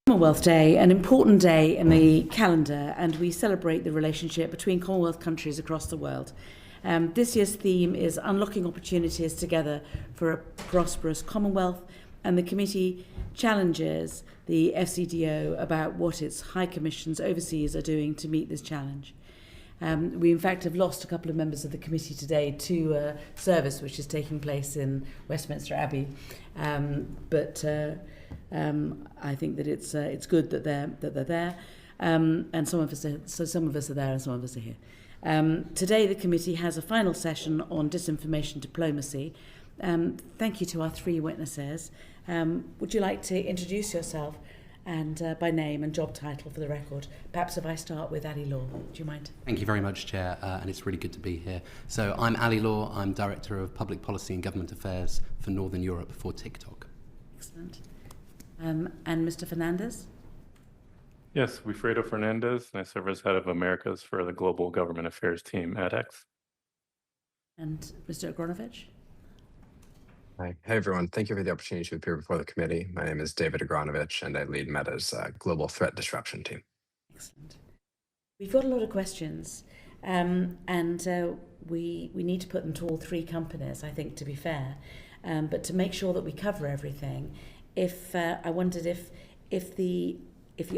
Commonwealth Day, an important day in the calendar, and we celebrate the relationship between Commonwealth countries across the world. This year's theme is Unlocking Opportunities Together for a Prosperous Commonwealth, and the committee challenges the FCDO about what its High Commissions overseas are doing to meet this challenge. We in fact have lost a couple of members of the committee today to a service which is taking place in Westminster Abbey, but I think that it's good that they're there, and some of us are there and some of us are here. Today the committee has a final session on disinformation diplomacy. Thank you to our three witnesses. Would you like to introduce yourself and by name and job title for the record? Perhaps if I start with Ali Law, do you mind? Thank you very much, Chair, and it's really good to be here. So I'm Ali Law, I'm Director of Public Policy and Government Affairs for Northern Europe for TikTok. Excellent. And Mr. Fernandez? Yes, Wilfredo Fernandez, and I serve as Head of Americas for the Global Government Affairs team at X. And Mr. Agronovich? Hi. Hey, everyone. Thank you for the opportunity to appear before the committee. My name is David Agronovich, and I lead Meta's Global Threat Disruption team. Excellent. We've got a lot of questions, and we need to put them to all three companies, I think, to be fair. But to make sure that we cover everything, I wondered if the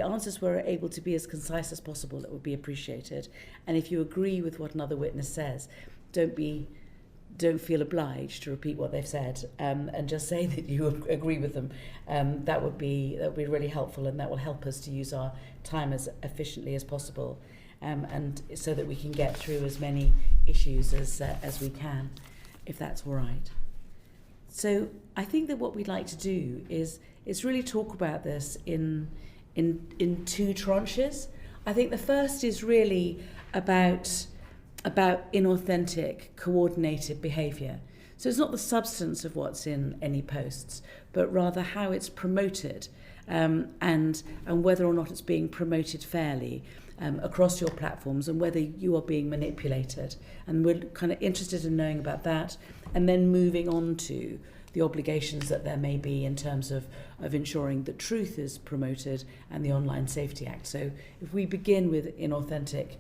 answers were able to be as concise as possible, that would be appreciated. And if you agree with what another witness says, don't feel obliged to repeat what they've said, and just say that you agree with them. That would be really helpful, and that will help us to use our time as efficiently as possible, and so that we can get through as many issues as we can, if that's all right. So I think that what we'd like to do is really talk about this in two tranches. I think the first is really about inauthentic, coordinated behaviour. So it's not the substance of what's in any posts, but rather how it's promoted, and whether or not it's being promoted fairly across your platforms, and whether you are being manipulated. And we're kind of interested in knowing about that, and then moving on to the obligations that there may be in terms of ensuring that truth is promoted and the Online Safety Act. So if we begin with inauthentic,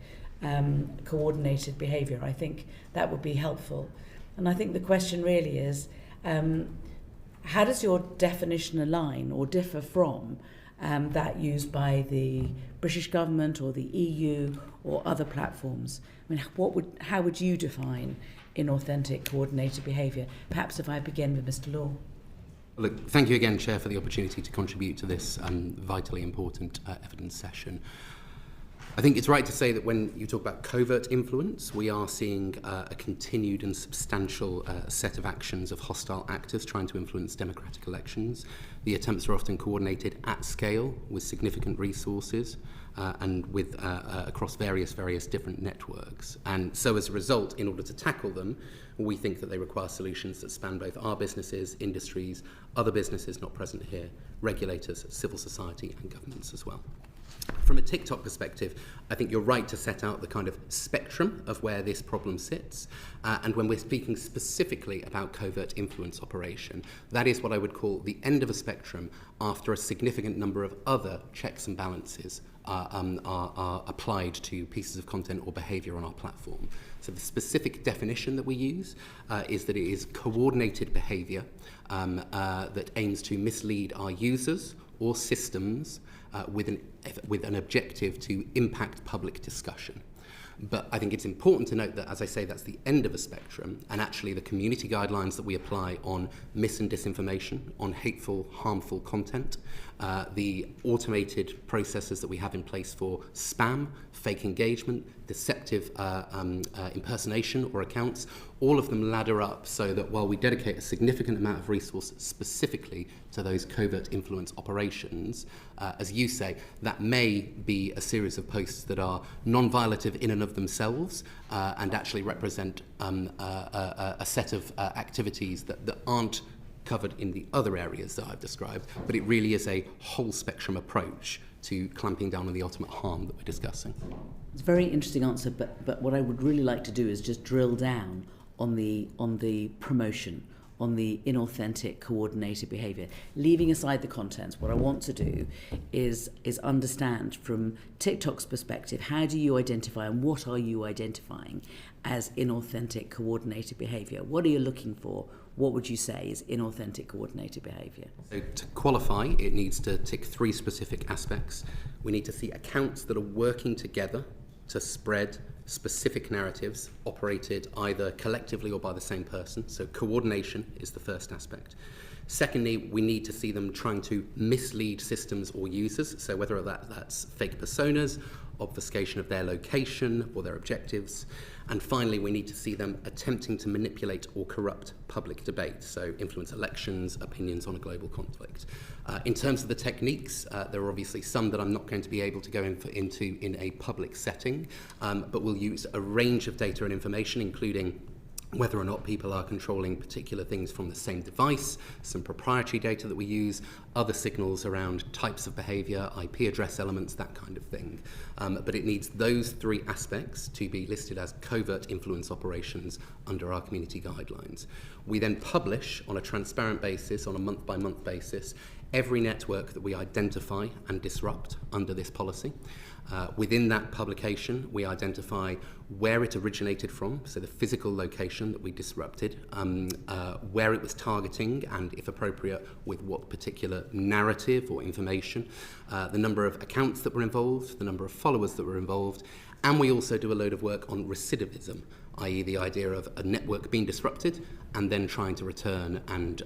coordinated behaviour, I think that would be helpful. And I think the question really is, how does your definition align or differ from that used by the British government or the EU or other platforms? I mean, how would you define inauthentic, coordinated behaviour? Perhaps if I begin with Mr. Law. Look, thank you again, Chair, for the opportunity to contribute to this vitally important evidence session. I think it's right to say that when you talk about covert influence, we are seeing a continued and substantial set of actions of hostile actors trying to influence democratic elections. The attempts are often coordinated at scale with significant resources and with across various different networks. And so as a result, in order to tackle them, we think that they require solutions that span both our businesses, industries, other businesses not present here, regulators, civil society and governments as well. From a TikTok perspective, I think you're right to set out the kind of spectrum of where this problem sits. And when we're speaking specifically about covert influence operation, that is what I would call the end of a spectrum after a significant number of other checks and balances are applied to pieces of content or behaviour on our platform. So the specific definition that we use is that it is coordinated behaviour that aims to mislead our users or systems with an objective to impact public discussion. But I think it's important to note that, as I say, that's the end of a spectrum, and actually the community guidelines that we apply on mis and disinformation, on hateful, harmful content, the automated processes that we have in place for spam, fake engagement, deceptive impersonation or accounts, all of them ladder up so that while we dedicate a significant amount of resource specifically to those covert influence operations, as you say, that may be a series of posts that are non-violative in and of themselves and actually represent a set of activities that aren't covered in the other areas that I've described, but it really is a whole spectrum approach to clamping down on the ultimate harm that we're discussing. It's a very interesting answer, but what I would really like to do is just drill down on the promotion on the inauthentic coordinated behavior. Leaving aside the contents, what I want to do is understand from TikTok's perspective, how do you identify and what are you identifying as inauthentic coordinated behavior? What are you looking for? What would you say is inauthentic coordinated behavior? So to qualify, it needs to tick 3 specific aspects. We need to see accounts that are working together to spread specific narratives operated either collectively or by the same person. So coordination is the first aspect. Secondly, we need to see them trying to mislead systems or users. So whether that's fake personas, obfuscation of their location or their objectives. And finally, we need to see them attempting to manipulate or corrupt public debate, so influence elections, opinions on a global conflict. In terms of the techniques, there are obviously some that I'm not going to be able to go into in a public setting, but we'll use a range of data and information, including whether or not people are controlling particular things from the same device, some proprietary data that we use, other signals around types of behavior, IP address elements, that kind of thing. But it needs those 3 aspects to be listed as covert influence operations under our community guidelines. We then publish on a transparent basis, on a month-by-month basis, every network that we identify and disrupt under this policy. Within that publication, we identify where it originated from, so the physical location that we disrupted, where it was targeting, and if appropriate, with what particular narrative or information, the number of accounts that were involved, the number of followers that were involved, and we also do a load of work on recidivism, i.e. the idea of a network being disrupted and then trying to return and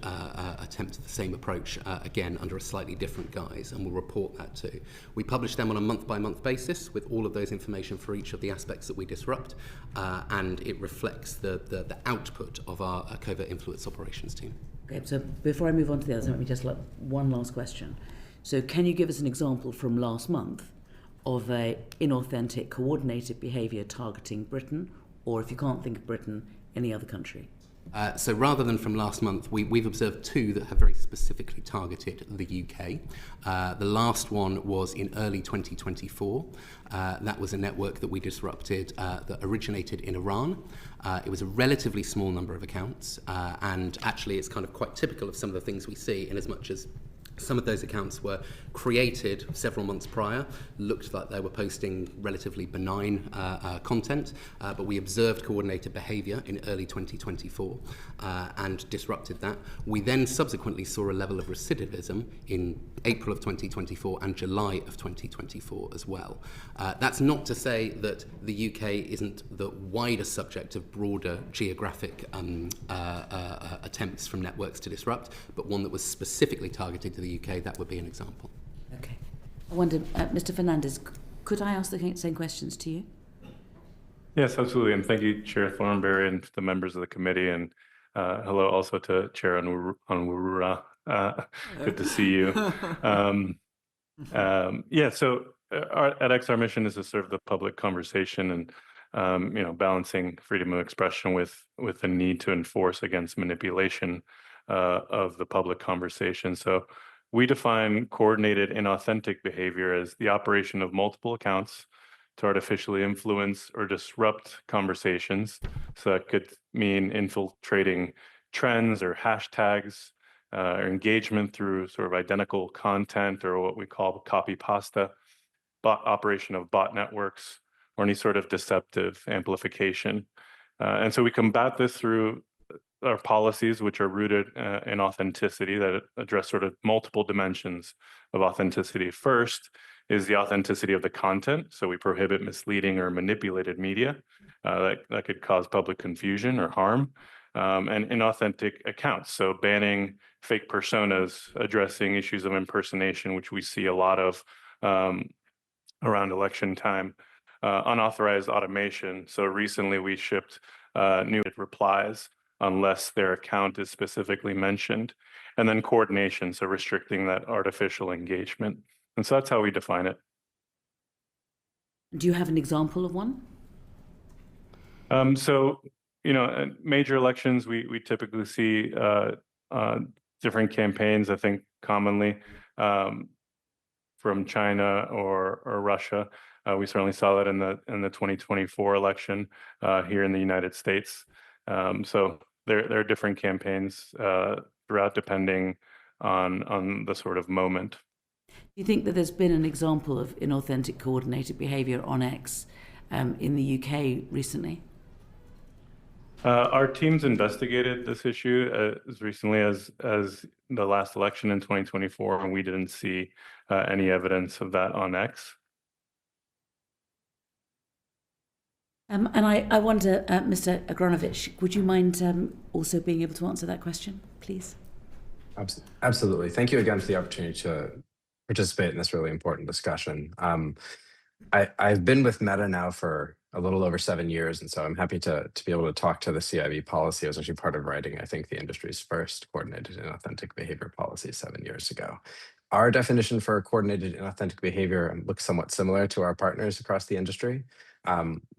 attempt the same approach again under a slightly different guise, and we'll report that too. We publish them on a month-by-month basis with all of those information for each of the aspects that we disrupt, and it reflects the output of our covert influence operations team. Okay, so before I move on to the others, let me just one last question. So can you give us an example from last month of a inauthentic coordinated behavior targeting Britain, or if you can't think of Britain, any other country? So rather than from last month, we've observed 2 that have very specifically targeted the UK. The last one was in early 2024. That was a network that we disrupted that originated in Iran. It was a relatively small number of accounts, and actually it's kind of quite typical of some of the things we see, in as much as some of those accounts were created several months prior, looked like they were posting relatively benign content, but we observed coordinated behavior in early 2024 and disrupted that. We then subsequently saw a level of recidivism in April of 2024 and July of 2024 as well. That's not to say that the UK isn't the wider subject of broader geographic attempts from networks to disrupt, but one that was specifically targeted to the UK, that would be an example. Okay. I wonder, Mr. Fernandez, could I ask the same questions to you? Yes, absolutely. And thank you, Chair Thornberry, and the members of the committee. And hello also to Chair Onwurura. Good to see you. So at edX, our mission is to serve the public conversation and balancing freedom of expression with the need to enforce against manipulation of the public conversation. So we define coordinated inauthentic behavior as the operation of multiple accounts to artificially influence or disrupt conversations. So that could mean infiltrating trends or hashtags, or engagement through sort of identical content, or what we call copy pasta, operation of bot networks, or any sort of deceptive amplification. And so we combat this through our policies, which are rooted in authenticity, that address sort of multiple dimensions of authenticity. First is the authenticity of the content. So we prohibit misleading or manipulated media that could cause public confusion or harm, and inauthentic accounts. So banning fake personas, addressing issues of impersonation, which we see a lot of around election time, unauthorized automation. So recently we shipped new replies unless their account is specifically mentioned, and then coordination, so restricting that artificial engagement. And so that's how we define it. Do you have an example of one? In major elections, we typically see different campaigns, I think commonly from China or Russia. We certainly saw that in the 2024 election here in the United States. So there are different campaigns throughout, depending on the sort of moment. Do you think that there's been an example of inauthentic coordinated behaviour on X in the UK recently? Our teams investigated this issue as recently as the last election in 2024, and we didn't see any evidence of that on X. And I wonder, Mr. Agronovich, would you mind also being able to answer that question, please? Absolutely. Thank you again for the opportunity to participate in this really important discussion. I've been with Meta now for a little over 7 years, and so I'm happy to be able to talk to the CIB policy. I was actually part of writing, I think, the industry's first coordinated inauthentic behavior policy 7 years ago. Our definition for coordinated inauthentic behavior looks somewhat similar to our partners across the industry.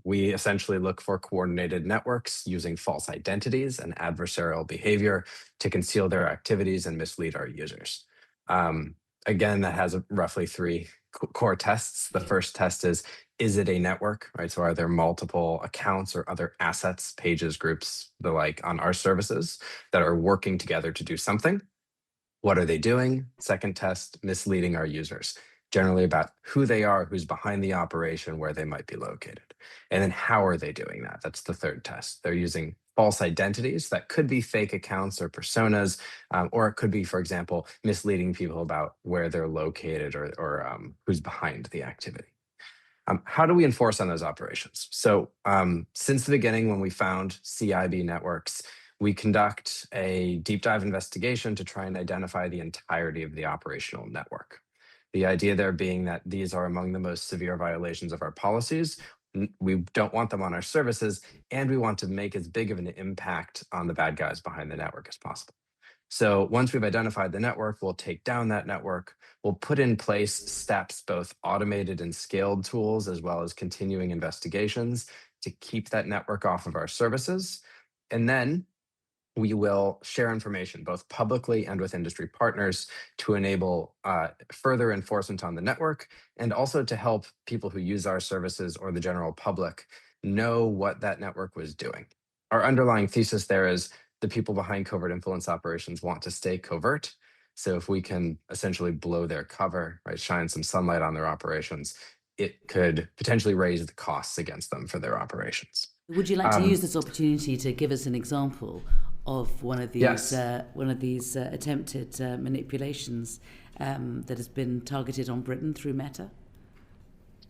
We essentially look for coordinated networks using false identities and adversarial behavior to conceal their activities and mislead our users. Again, that has roughly 3 core tests. The first test is it a network, right? So are there multiple accounts or other assets, pages, groups, the like on our services that are working together to do something? What are they doing? Second test, misleading our users, generally about who they are, who's behind the operation, where they might be located. And then how are they doing that? That's the third test. They're using false identities that could be fake accounts or personas, or it could be, for example, misleading people about where they're located or who's behind the activity. How do we enforce on those operations? So since the beginning, when we found CIB networks, we conduct a deep dive investigation to try and identify the entirety of the operational network. The idea there being that these are among the most severe violations of our policies. We don't want them on our services, and we want to make as big of an impact on the bad guys behind the network as possible. So once we've identified the network, we'll take down that network. We'll put in place steps, both automated and scaled tools, as well as continuing investigations to keep that network off of our services. And then we will share information both publicly and with industry partners to enable further enforcement on the network, and also to help people who use our services or the general public know what that network was doing. Our underlying thesis there is the people behind covert influence operations want to stay covert. So if we can essentially blow their cover, right, shine some sunlight on their operations, it could potentially raise the costs against them for their operations. Would you like to use this opportunity to give us an example of one of these Yes. Attempted manipulations that has been targeted on Britain through Meta?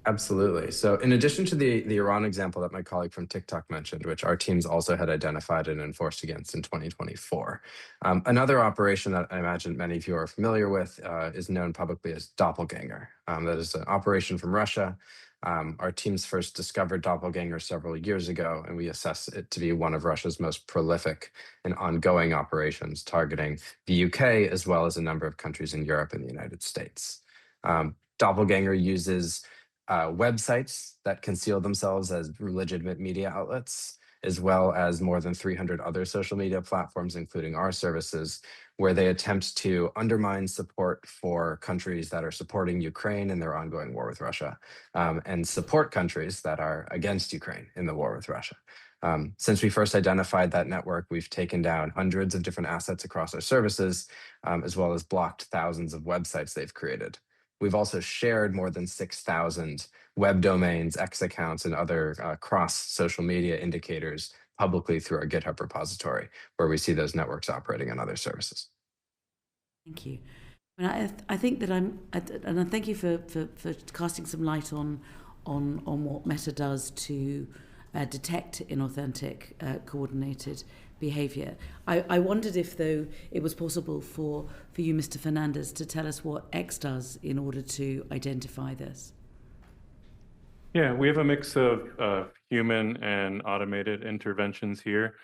Absolutely. So in addition to the Iran example that my colleague from TikTok mentioned, which our teams also had identified and enforced against in 2024, another operation that I imagine many of you are familiar with is known publicly as Doppelganger. That is an operation from Russia. Our teams first discovered Doppelganger several years ago, and we assess it to be one of Russia's most prolific and ongoing operations, targeting the UK as well as a number of countries in Europe and the United States. Doppelganger uses websites that conceal themselves as legitimate media outlets, as well as more than 300 other social media platforms, including our services, where they attempt to undermine support for countries that are supporting Ukraine in their ongoing war with Russia, and support countries that are against Ukraine in the war with Russia. Since we first identified that network, we've taken down hundreds of different assets across our services, as well as blocked thousands of websites they've created. We've also shared more than 6,000 web domains, X accounts, and other cross-social media indicators publicly through our GitHub repository, where we see those networks operating on other services. Thank you. I think that and I thank you for casting some light on what Meta does to detect inauthentic coordinated behaviour. I wondered if, though, it was possible for you, Mr. Fernandez, to tell us what X does in order to identify this. Yeah, we have a mix of human and automated interventions here.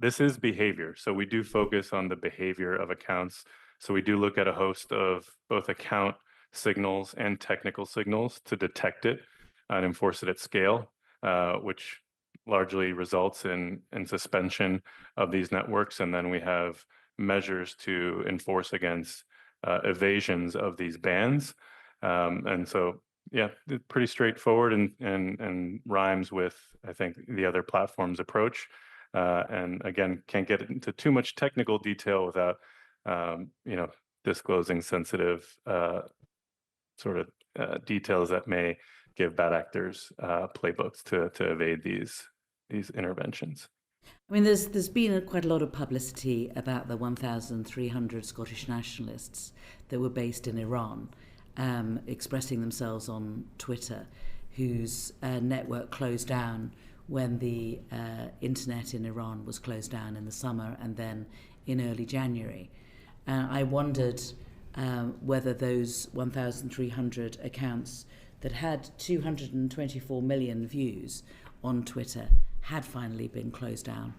This is behavior, so we do focus on the behavior of accounts. So we do look at a host of both account signals and technical signals to detect it and enforce it at scale, which largely results in suspension of these networks. And then we have measures to enforce against evasions of these bans. And so, yeah, it's pretty straightforward and rhymes with, I think, the other platform's approach. And again, can't get into too much technical detail without disclosing sensitive sort of details that may give bad actors playbooks to evade these interventions. I mean, there's been quite a lot of publicity about the 1,300 Scottish nationalists that were based in Iran, expressing themselves on Twitter, whose network closed down when the internet in Iran was closed down in the summer and then in early January. I wondered whether those 1,300 accounts that had 224 million views on Twitter had finally been closed down.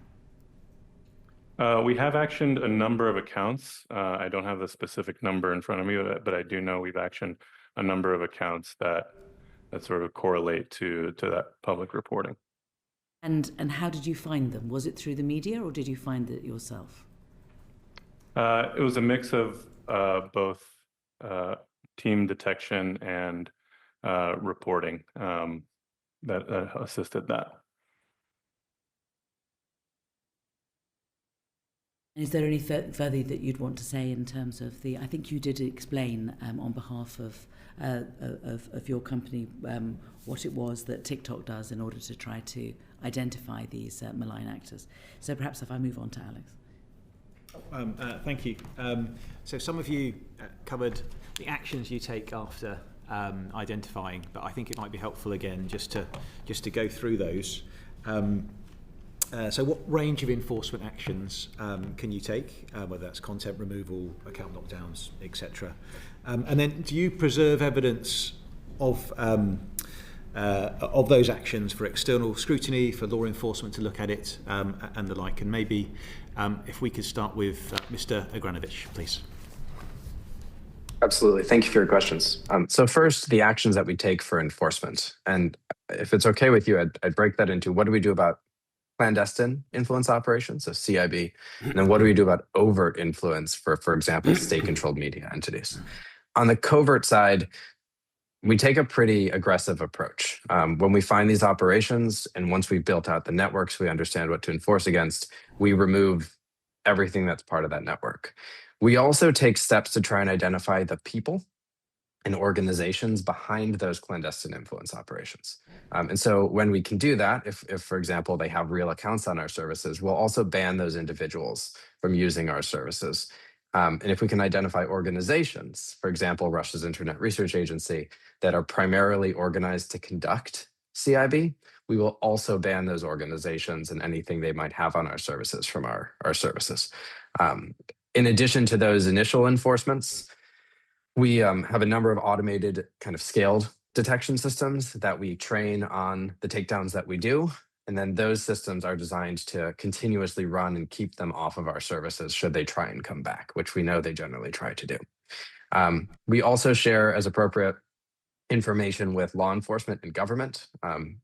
We have actioned a number of accounts. I don't have the specific number in front of me, but I do know we've actioned a number of accounts that sort of correlate to that public reporting. And how did you find them? Was it through the media or did you find it yourself? It was a mix of both team detection and reporting that assisted that. Is there any further that you'd want to say in terms of the? I think you did explain on behalf of your company what it was that TikTok does in order to try to identify these malign actors. So perhaps if I move on to Alex. Thank you. So some of you covered the actions you take after identifying, but I think it might be helpful again just to go through those. So what range of enforcement actions can you take, whether that's content removal, account lockdowns, etc. And then do you preserve evidence of those actions for external scrutiny, for law enforcement to look at it, and the like? And maybe if we could start with Mr. Agranovich, please. Absolutely. Thank you for your questions. So first, the actions that we take for enforcement. And if it's okay with you, I'd break that into what do we do about clandestine influence operations, so CIB, and then what do we do about overt influence for example, state-controlled media entities. On the covert side, we take a pretty aggressive approach. When we find these operations, and once we've built out the networks, we understand what to enforce against, we remove everything that's part of that network. We also take steps to try and identify the people and organizations behind those clandestine influence operations. And so when we can do that, if for example, they have real accounts on our services, we'll also ban those individuals from using our services. And if we can identify organizations, for example, Russia's Internet Research Agency, that are primarily organized to conduct CIB, we will also ban those organizations and anything they might have on our services from our services. In addition to those initial enforcements, we have a number of automated kind of scaled detection systems that we train on the takedowns that we do. And then those systems are designed to continuously run and keep them off of our services should they try and come back, which we know they generally try to do. We also share, as appropriate, information with law enforcement and government,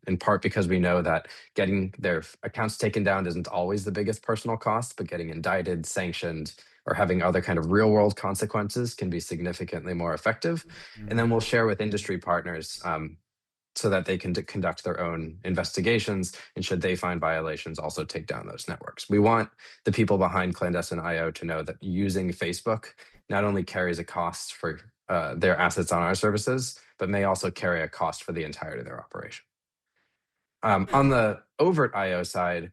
in part because we know that getting their accounts taken down isn't always the biggest personal cost, but getting indicted, sanctioned, or having other kind of real world consequences can be significantly more effective. And then we'll share with industry partners so that they can conduct their own investigations, and should they find violations, also take down those networks. We want the people behind clandestine IO to know that using Facebook not only carries a cost for their assets on our services, but may also carry a cost for the entirety of their operation. On the overt IO side,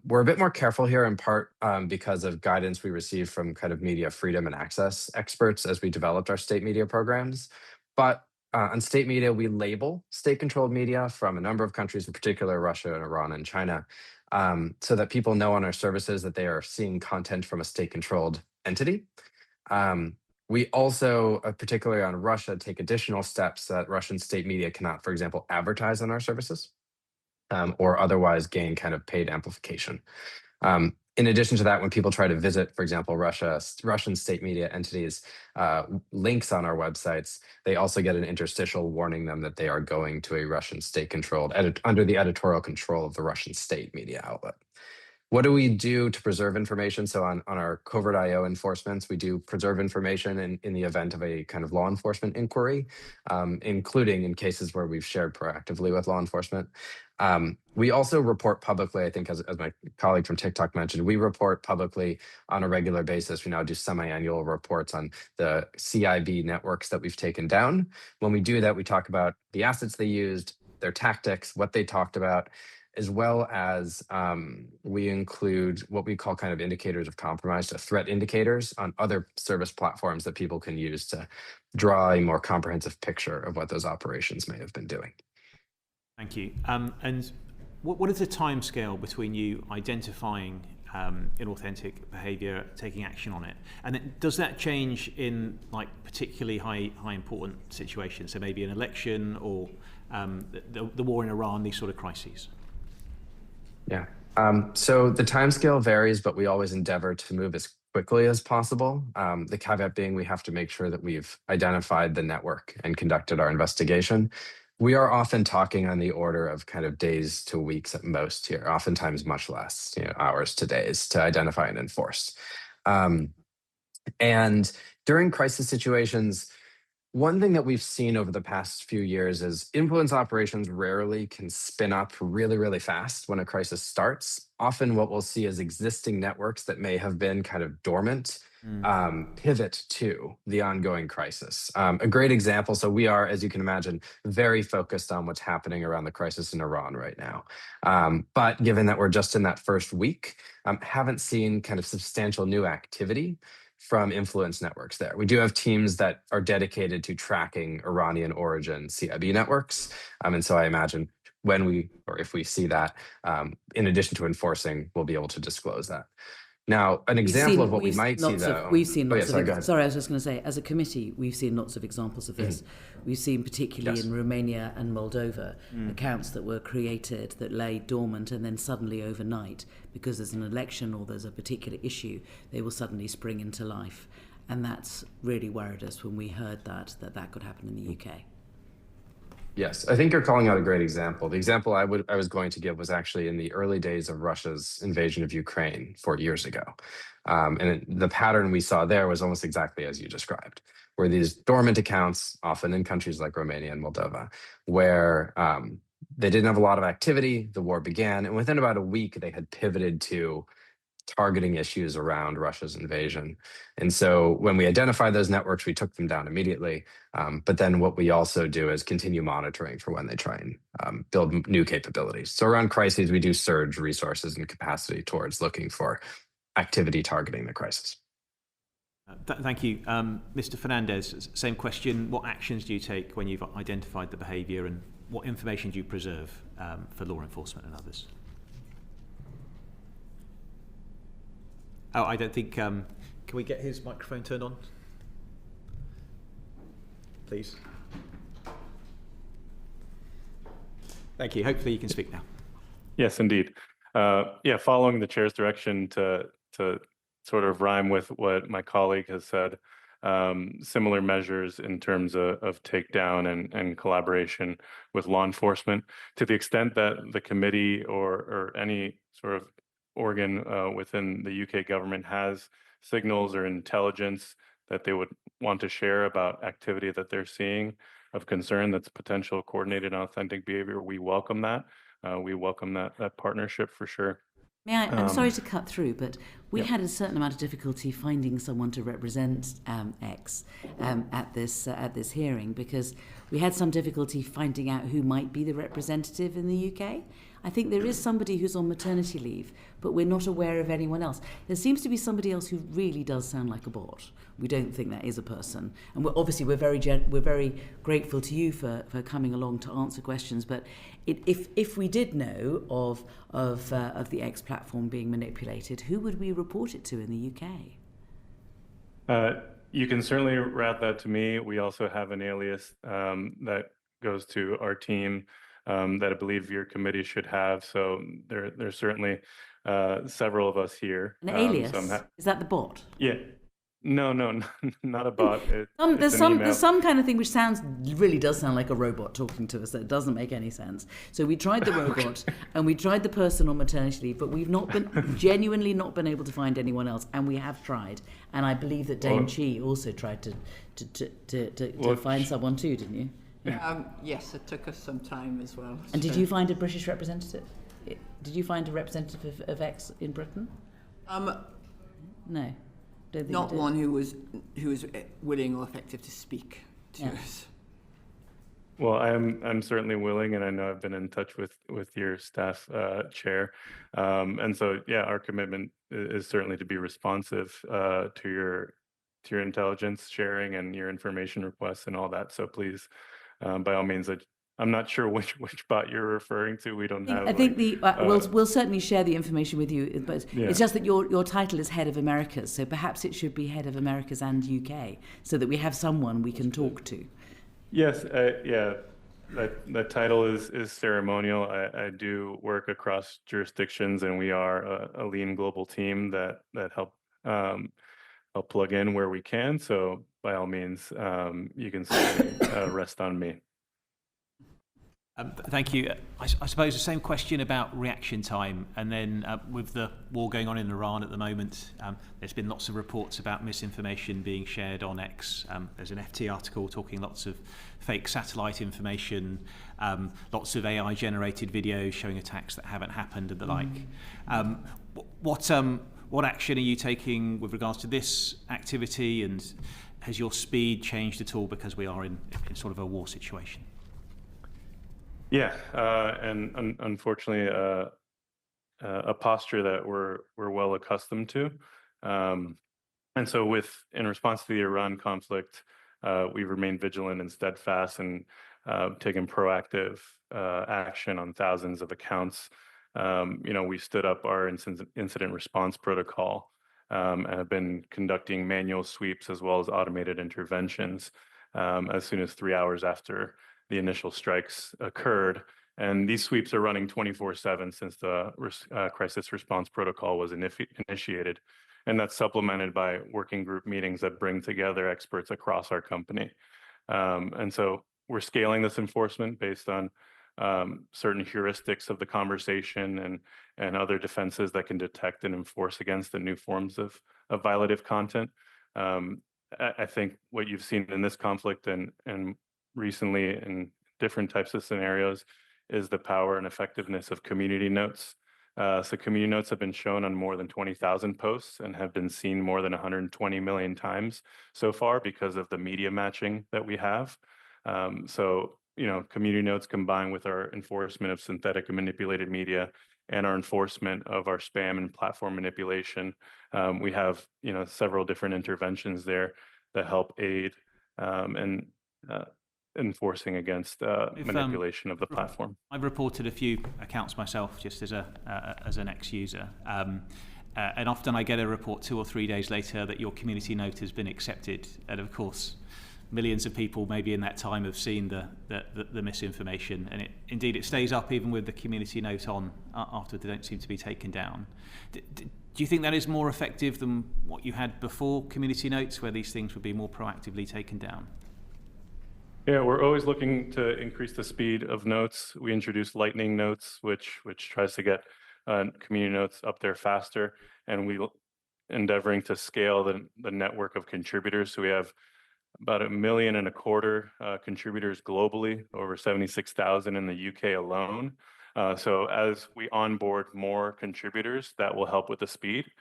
we're a bit more careful here, in part because of guidance we received from kind of media freedom and access experts as we developed our state media programs. But on state media, we label state-controlled media from a number of countries, in particular Russia and Iran and China, so that people know on our services that they are seeing content from a state-controlled entity. We also, particularly on Russia, take additional steps that Russian state media cannot, for example, advertise on our services. Or otherwise gain kind of paid amplification. In addition to that, when people try to visit, for example, Russian state media entities, links on our websites, they also get an interstitial warning them that they are going to a Russian state-controlled, under the editorial control of the Russian state media outlet. What do we do to preserve information? So on our covert IO enforcements, we do preserve information in the event of a kind of law enforcement inquiry, including in cases where we've shared proactively with law enforcement. We also report publicly, I think, as my colleague from TikTok mentioned, we report publicly on a regular basis. We now do semi-annual reports on the CIB networks that we've taken down. When we do that, we talk about the assets they used, their tactics, what they talked about, as well as we include what we call kind of indicators of compromise, so threat indicators on other service platforms that people can use to draw a more comprehensive picture of what those operations may have been doing. Thank you. And what is the timescale between you identifying inauthentic behaviour, taking action on it, and then does that change in like particularly high important situations? So maybe an election or the war in Iran, these sort of crises. Yeah. So the timescale varies, but we always endeavor to move as quickly as possible. The caveat being we have to make sure that we've identified the network and conducted our investigation. We are often talking on the order of kind of days to weeks at most here, oftentimes much less, hours to days to identify and enforce. And during crisis situations, one thing that we've seen over the past few years is influence operations rarely can spin up really, really fast when a crisis starts. Often what we'll see is existing networks that may have been kind of dormant pivot to the ongoing crisis. A great example, so we are, as you can imagine, very focused on what's happening around the crisis in Iran right now. But given that we're just in that first week, haven't seen kind of substantial new activity from influence networks there. We do have teams that are dedicated to tracking Iranian origin CIB networks. And so I imagine when we, or if we see that, in addition to enforcing, we'll be able to disclose that. Now, an example of what we might see though. We've seen lots sorry, of, sorry, I was just going to say, as a committee, we've seen lots of examples of this. We've seen particularly in Romania and Moldova, accounts that were created that lay dormant and then suddenly overnight, because there's an election or there's a particular issue, they will suddenly spring into life. And that's really worried us when we heard that could happen in the UK. Yes, I think you're calling out a great example. The example I was going to give was actually in the early days of Russia's invasion of Ukraine 4 years ago. And the pattern we saw there was almost exactly as you described, where these dormant accounts, often in countries like Romania and Moldova, where they didn't have a lot of activity, the war began, and within about a week, they had pivoted to targeting issues around Russia's invasion. And so when we identified those networks, we took them down immediately. But then what we also do is continue monitoring for when they try and build new capabilities. So around crises, we do surge resources and capacity towards looking for activity targeting the crisis. Thank you. Mr. Fernandez, same question. What actions do you take when you've identified the behaviour, and what information do you preserve for law enforcement and others? Oh, I don't think, can we get his microphone turned on? Please. Thank you. Hopefully you can speak now. Yes, indeed. Following the chair's direction to sort of rhyme with what my colleague has said, similar measures in terms of takedown and collaboration with law enforcement, to the extent that the committee or any sort of organ within the UK government has signals or intelligence that they would want to share about activity that they're seeing of concern that's potential coordinated and authentic behavior, we welcome that. We welcome that partnership for sure. May I? I'm sorry to cut through, but we had a certain amount of difficulty finding someone to represent X at this hearing, because we had some difficulty finding out who might be the representative in the UK. I think there is somebody who's on maternity leave, but we're not aware of anyone else. There seems to be somebody else who really does sound like a bot. We don't think that is a person, and we're very grateful to you for coming along to answer questions. But if we did know of the X platform being manipulated, who would we report it to in the UK? You can certainly route that to me. We also have an alias that goes to our team that I believe your committee should have. So there's certainly several of us here. An alias? Is that the bot? Yeah. No, not a bot. There's some kind of thing which really does sound like a robot talking to us. That doesn't make any sense. So we tried the robot and we tried the person on maternity leave, but we've genuinely not been able to find anyone else. And we have tried. And I believe that Dame Chi also tried to find someone too, didn't you? Yes, it took us some time as well. And did you find a British representative? Did you find a representative of X in Britain? No. Don't think Not you did. one who was willing or effective to speak to us. Well, I'm certainly willing, and I know I've been in touch with your staff, Chair, and so our commitment is certainly to be responsive to your intelligence sharing and your information requests and all that. So please, by all means, I'm not sure which bot you're referring to. We don't have. I think we'll certainly share the information with you, but it's just that your title is Head of Americas, so perhaps it should be Head of Americas and UK, so that we have someone we can talk to. Yes, that title is ceremonial. I do work across jurisdictions, and we are a lean global team that help plug in where we can. So by all means, you can certainly rest on me. Thank you. I suppose the same question about reaction time, and then with the war going on in Iran at the moment, there's been lots of reports about misinformation being shared on X. There's an FT article talking lots of fake satellite information, lots of AI-generated videos showing attacks that haven't happened and the like. What action are you taking with regards to this activity, and has your speed changed at all because we are in sort of a war situation? Yeah, and unfortunately, a posture that we're well accustomed to, and so in response to the Iran conflict, we've remained vigilant and steadfast, and taken proactive action on thousands of accounts. We stood up our incident response protocol, and have been conducting manual sweeps as well as automated interventions as soon as 3 hours after the initial strikes occurred. And these sweeps are running 24/7 since the crisis response protocol was initiated. And that's supplemented by working group meetings that bring together experts across our company. And so we're scaling this enforcement based on certain heuristics of the conversation and other defenses that can detect and enforce against the new forms of violative content. I think what you've seen in this conflict and recently in different types of scenarios is the power and effectiveness of community notes. So community notes have been shown on more than 20,000 posts and have been seen more than 120 million times so far because of the media matching that we have. So, community notes combined with our enforcement of synthetic and manipulated media and our enforcement of our spam and platform manipulation, we have, several different interventions there that help aid and enforcing against manipulation of the platform. I've reported a few accounts myself, just as an ex-user, and often I get a report 2 or 3 days later that your community note has been accepted, and of course, millions of people maybe in that time have seen the misinformation, and it stays up even with the community note on after they don't seem to be taken down. Do you think that is more effective than what you had before community notes, where these things would be more proactively taken down? Yeah, we're always looking to increase the speed of notes. We introduced lightning notes, which tries to get community notes up there faster, and we endeavoring to scale the network of contributors. So we have about 1.25 million contributors globally, over 76,000 in the UK alone. So as we onboard more contributors, that will help with the speed.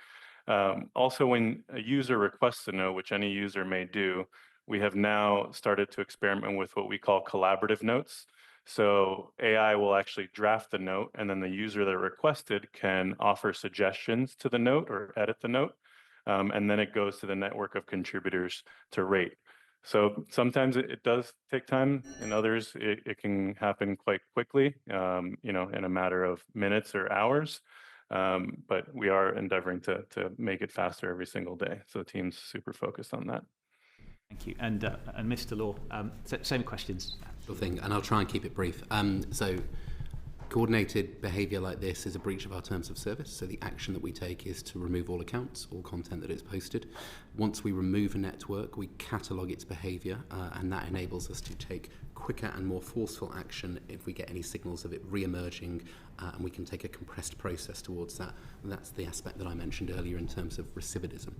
Also, when a user requests a note, which any user may do, we have now started to experiment with what we call collaborative notes. So AI will actually draft the note, and then the user that requested can offer suggestions to the note or edit the note, and then it goes to the network of contributors to rate. So sometimes it does take time, and others it can happen quite quickly, in a matter of minutes or hours. But we are endeavoring to make it faster every single day. So the team's super focused on that. Thank you. And Mr. Law, same questions. Sure thing, and I'll try and keep it brief. So coordinated behaviour like this is a breach of our terms of service. So the action that we take is to remove all accounts, all content that is posted. Once we remove a network, we catalogue its behaviour, and that enables us to take quicker and more forceful action if we get any signals of it re-emerging and we can take a compressed process towards that. And that's the aspect that I mentioned earlier in terms of recidivism.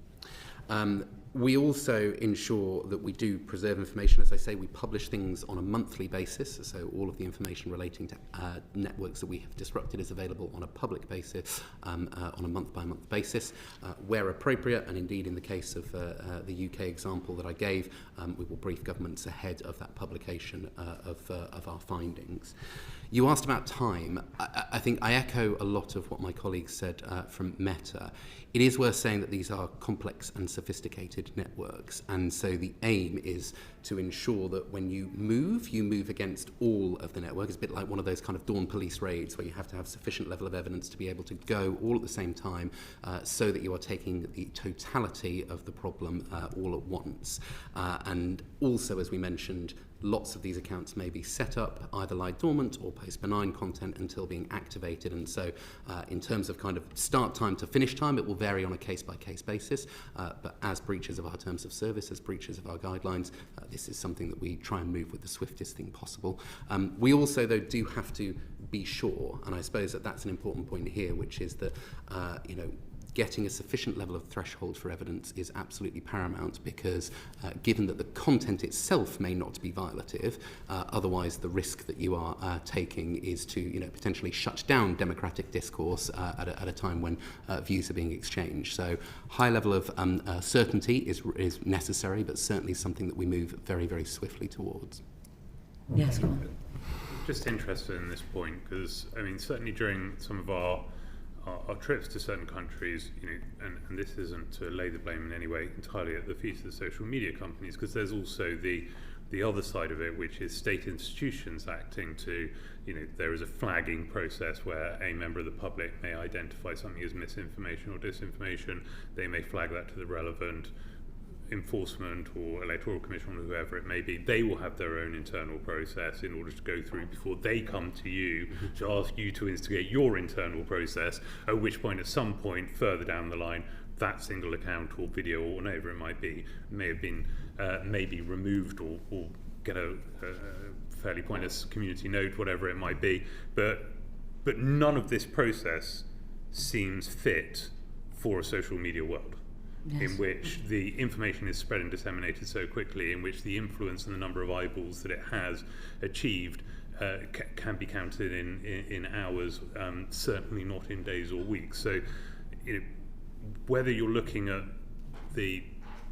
We also ensure that we do preserve information. As I say, we publish things on a monthly basis, so all of the information relating to networks that we have disrupted is available on a public basis, on a month-by-month basis. Where appropriate, and indeed in the case of the UK example that I gave, we will brief governments ahead of that publication of our findings. You asked about time. I think I echo a lot of what my colleagues said from Meta. It is worth saying that these are complex and sophisticated networks, and so the aim is to ensure that when you move against all of the network. It's a bit like one of those kind of dawn police raids where you have to have sufficient level of evidence to be able to go all at the same time so that you are taking the totality of the problem all at once. And also, as we mentioned, lots of these accounts may be set up, either lie dormant or post benign content until being activated. And so in terms of kind of start time to finish time, it will vary on a case-by-case basis. But as breaches of our terms of service, as breaches of our guidelines, this is something that we try and move with the swiftest thing possible. We also, though, do have to be sure, and I suppose that that's an important point here, which is that, getting a sufficient level of threshold for evidence is absolutely paramount, because given that the content itself may not be violative, otherwise the risk that you are taking is to potentially shut down democratic discourse at a time when views are being exchanged. So high level of certainty is necessary, but certainly something that we move very, very swiftly towards. Yes, go on. Just interested in this point, because certainly during some of our trips to certain countries, and this isn't to lay the blame in any way entirely at the feet of the social media companies, because there's also the other side of it, which is state institutions acting to, there is a flagging process where a member of the public may identify something as misinformation or disinformation. They may flag that to the relevant enforcement or electoral commission or whoever it may be. They will have their own internal process in order to go through before they come to you to ask you to instigate your internal process, at which point, at some point further down the line, that single account or video or whatever it might be may have been maybe removed or get a fairly pointless community note, whatever it might be. But none of this process seems fit for a social media world. Yes. In which the information is spread and disseminated so quickly, in which the influence and the number of eyeballs that it has achieved can be counted in hours, certainly not in days or weeks. So whether you're looking at the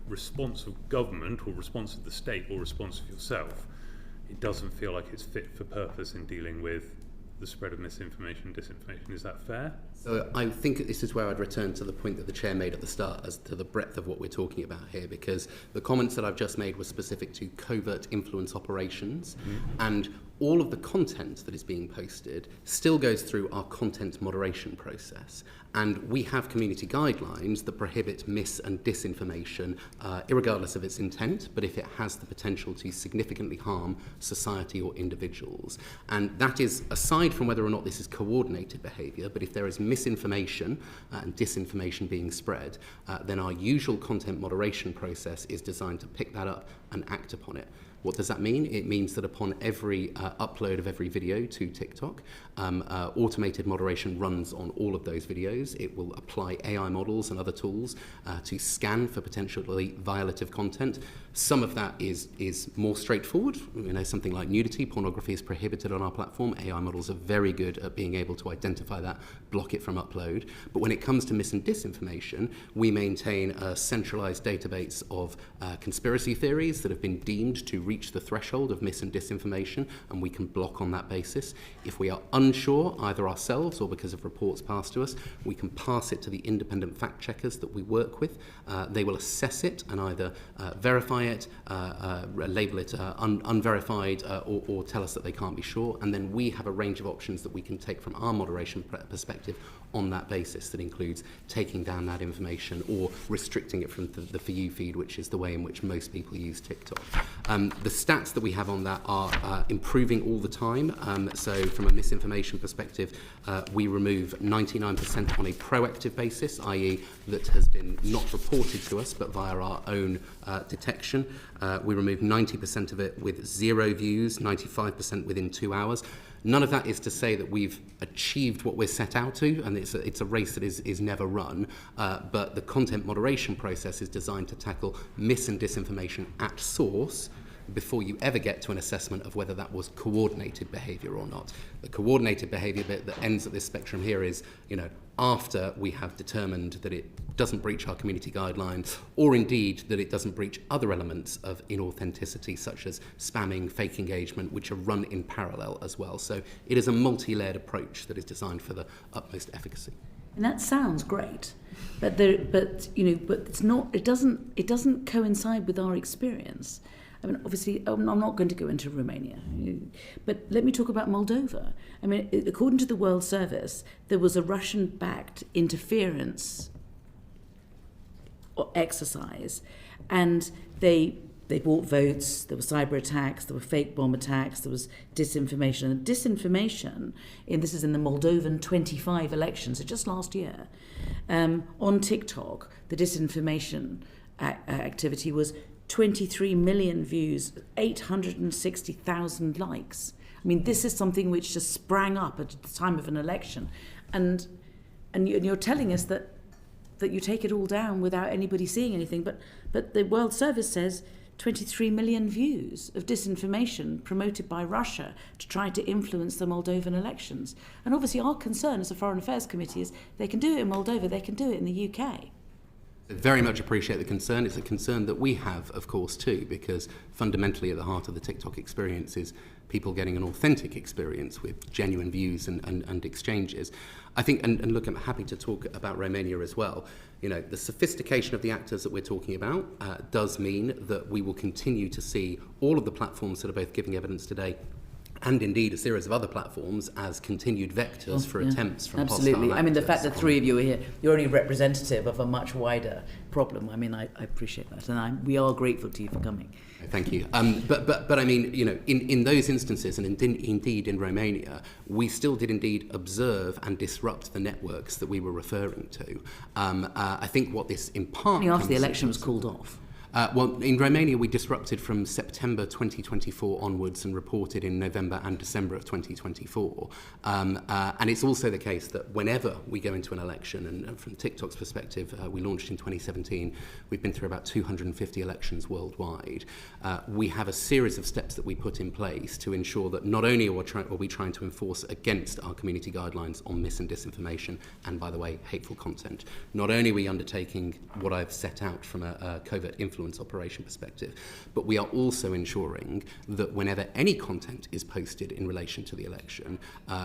response of government or response of the state or response of yourself, it doesn't feel like it's fit for purpose in dealing with the spread of misinformation and disinformation. Is that fair? So I think this is where I'd return to the point that the Chair made at the start as to the breadth of what we're talking about here, because the comments that I've just made were specific to covert influence operations, and all of the content that is being posted still goes through our content moderation process. And we have community guidelines that prohibit mis- and disinformation, irregardless of its intent, but if it has the potential to significantly harm society or individuals. And that is aside from whether or not this is coordinated behaviour, but if there is misinformation and disinformation being spread, then our usual content moderation process is designed to pick that up and act upon it. What does that mean? It means that upon every upload of every video to TikTok, automated moderation runs on all of those videos. It will apply AI models and other tools to scan for potentially violative content. Some of that is more straightforward. Something like nudity, pornography is prohibited on our platform. AI models are very good at being able to identify that, block it from upload. But when it comes to mis and disinformation, we maintain a centralized database of conspiracy theories that have been deemed to reach the threshold of mis and disinformation, and we can block on that basis. If we are unsure, either ourselves or because of reports passed to us, we can pass it to the independent fact checkers that we work with. They will assess it and either verify it, label it unverified, or tell us that they can't be sure. And then we have a range of options that we can take from our moderation perspective on that basis that includes taking down that information or restricting it from the For You feed, which is the way in which most people use TikTok. The stats that we have on that are improving all the time. So from a misinformation perspective, we remove 99% on a proactive basis, i.e. that has been not reported to us, but via our own detection. We remove 90% of it with 0 views, 95% within 2 hours. None of that is to say that we've achieved what we're set out to, and it's a race that is never run, but the content moderation process is designed to tackle mis and disinformation at source before you ever get to an assessment of whether that was coordinated behaviour or not. The coordinated behaviour bit that ends at this spectrum here is, after we have determined that it doesn't breach our community guidelines, or indeed that it doesn't breach other elements of inauthenticity, such as spamming, fake engagement, which are run in parallel as well. So it is a multi-layered approach that is designed for the utmost efficacy. And that sounds great, but it's not. It doesn't coincide with our experience. I mean, obviously, I'm not going to go into Romania, but let me talk about Moldova. I mean, according to the World Service, there was a Russian-backed interference exercise, and they bought votes, there were cyber attacks, there were fake bomb attacks, there was disinformation. And disinformation, this is in the Moldovan 25 elections, so just last year, on TikTok, the disinformation activity was 23 million views, 860,000 likes. I mean, this is something which just sprang up at the time of an election. And you're telling us that you take it all down without anybody seeing anything. But the World Service says 23 million views of disinformation promoted by Russia to try to influence the Moldovan elections. And obviously our concern as a Foreign Affairs Committee is they can do it in Moldova, they can do it in the UK. Very much appreciate the concern. It's a concern that we have, of course, too, because fundamentally at the heart of the TikTok experience is people getting an authentic experience with genuine views and exchanges. I think, and look, I'm happy to talk about Romania as well. The sophistication of the actors that we're talking about does mean that we will continue to see all of the platforms that are both giving evidence today and indeed a series of other platforms as continued vectors for attempts from absolutely. hostile I mean, the actors fact that 3 of you are here, you're only representative of a much wider problem. I mean, I appreciate that, and we are grateful to you for coming. Thank you. But I mean, in those instances, and indeed in Romania, we still did indeed observe and disrupt the networks that we were referring to. I think what this in part... Only after the election was called off. Well, in Romania, we disrupted from September 2024 onwards and reported in November and December of 2024. And it's also the case that whenever we go into an election, and from TikTok's perspective, we launched in 2017, we've been through about 250 elections worldwide. We have a series of steps that we put in place to ensure that not only are we trying to enforce against our community guidelines on mis and disinformation, and by the way, hateful content, not only are we undertaking what I've set out from a covert influence operation perspective, but we are also ensuring that whenever any content is posted in relation to the election,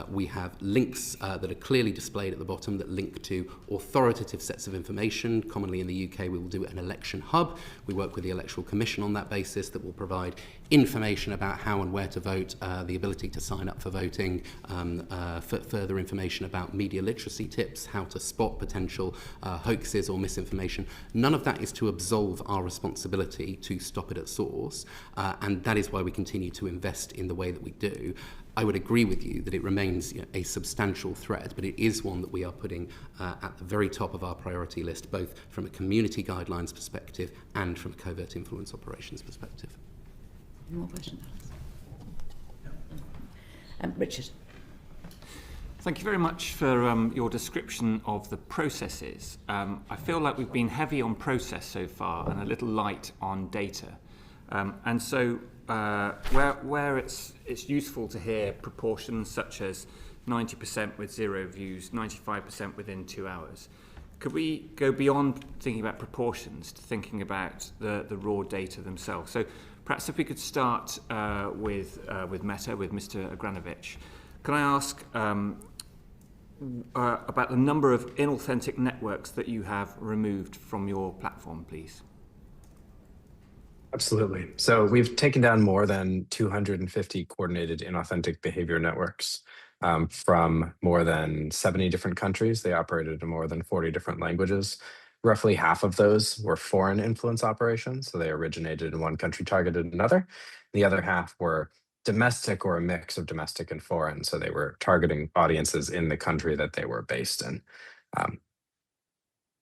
we have links that are clearly displayed at the bottom that link to authoritative sets of information. Commonly in the UK, we will do an election hub. We work with the Electoral Commission on that basis that will provide information about how and where to vote, the ability to sign up for voting, further information about media literacy tips, how to spot potential hoaxes or misinformation. None of that is to absolve our responsibility to stop it at source, and that is why we continue to invest in the way that we do. I would agree with you that it remains a substantial threat, but it is one that we are putting at the very top of our priority list, both from a community guidelines perspective and from a covert influence operations perspective. Any more questions, Alex? Richard. Thank you very much for your description of the processes. I feel like we've been heavy on process so far and a little light on data. And so where it's useful to hear proportions such as 90% with 0 views, 95% within 2 hours, could we go beyond thinking about proportions to thinking about the raw data themselves? So perhaps if we could start with Meta, with Mr. Agranovich. Can I ask about the number of inauthentic networks that you have removed from your platform, please? Absolutely. So we've taken down more than 250 coordinated inauthentic behavior networks from more than 70 different countries. They operated in more than 40 different languages. Roughly half of those were foreign influence operations, so they originated in one country, targeted another. The other half were domestic or a mix of domestic and foreign, so they were targeting audiences in the country that they were based in.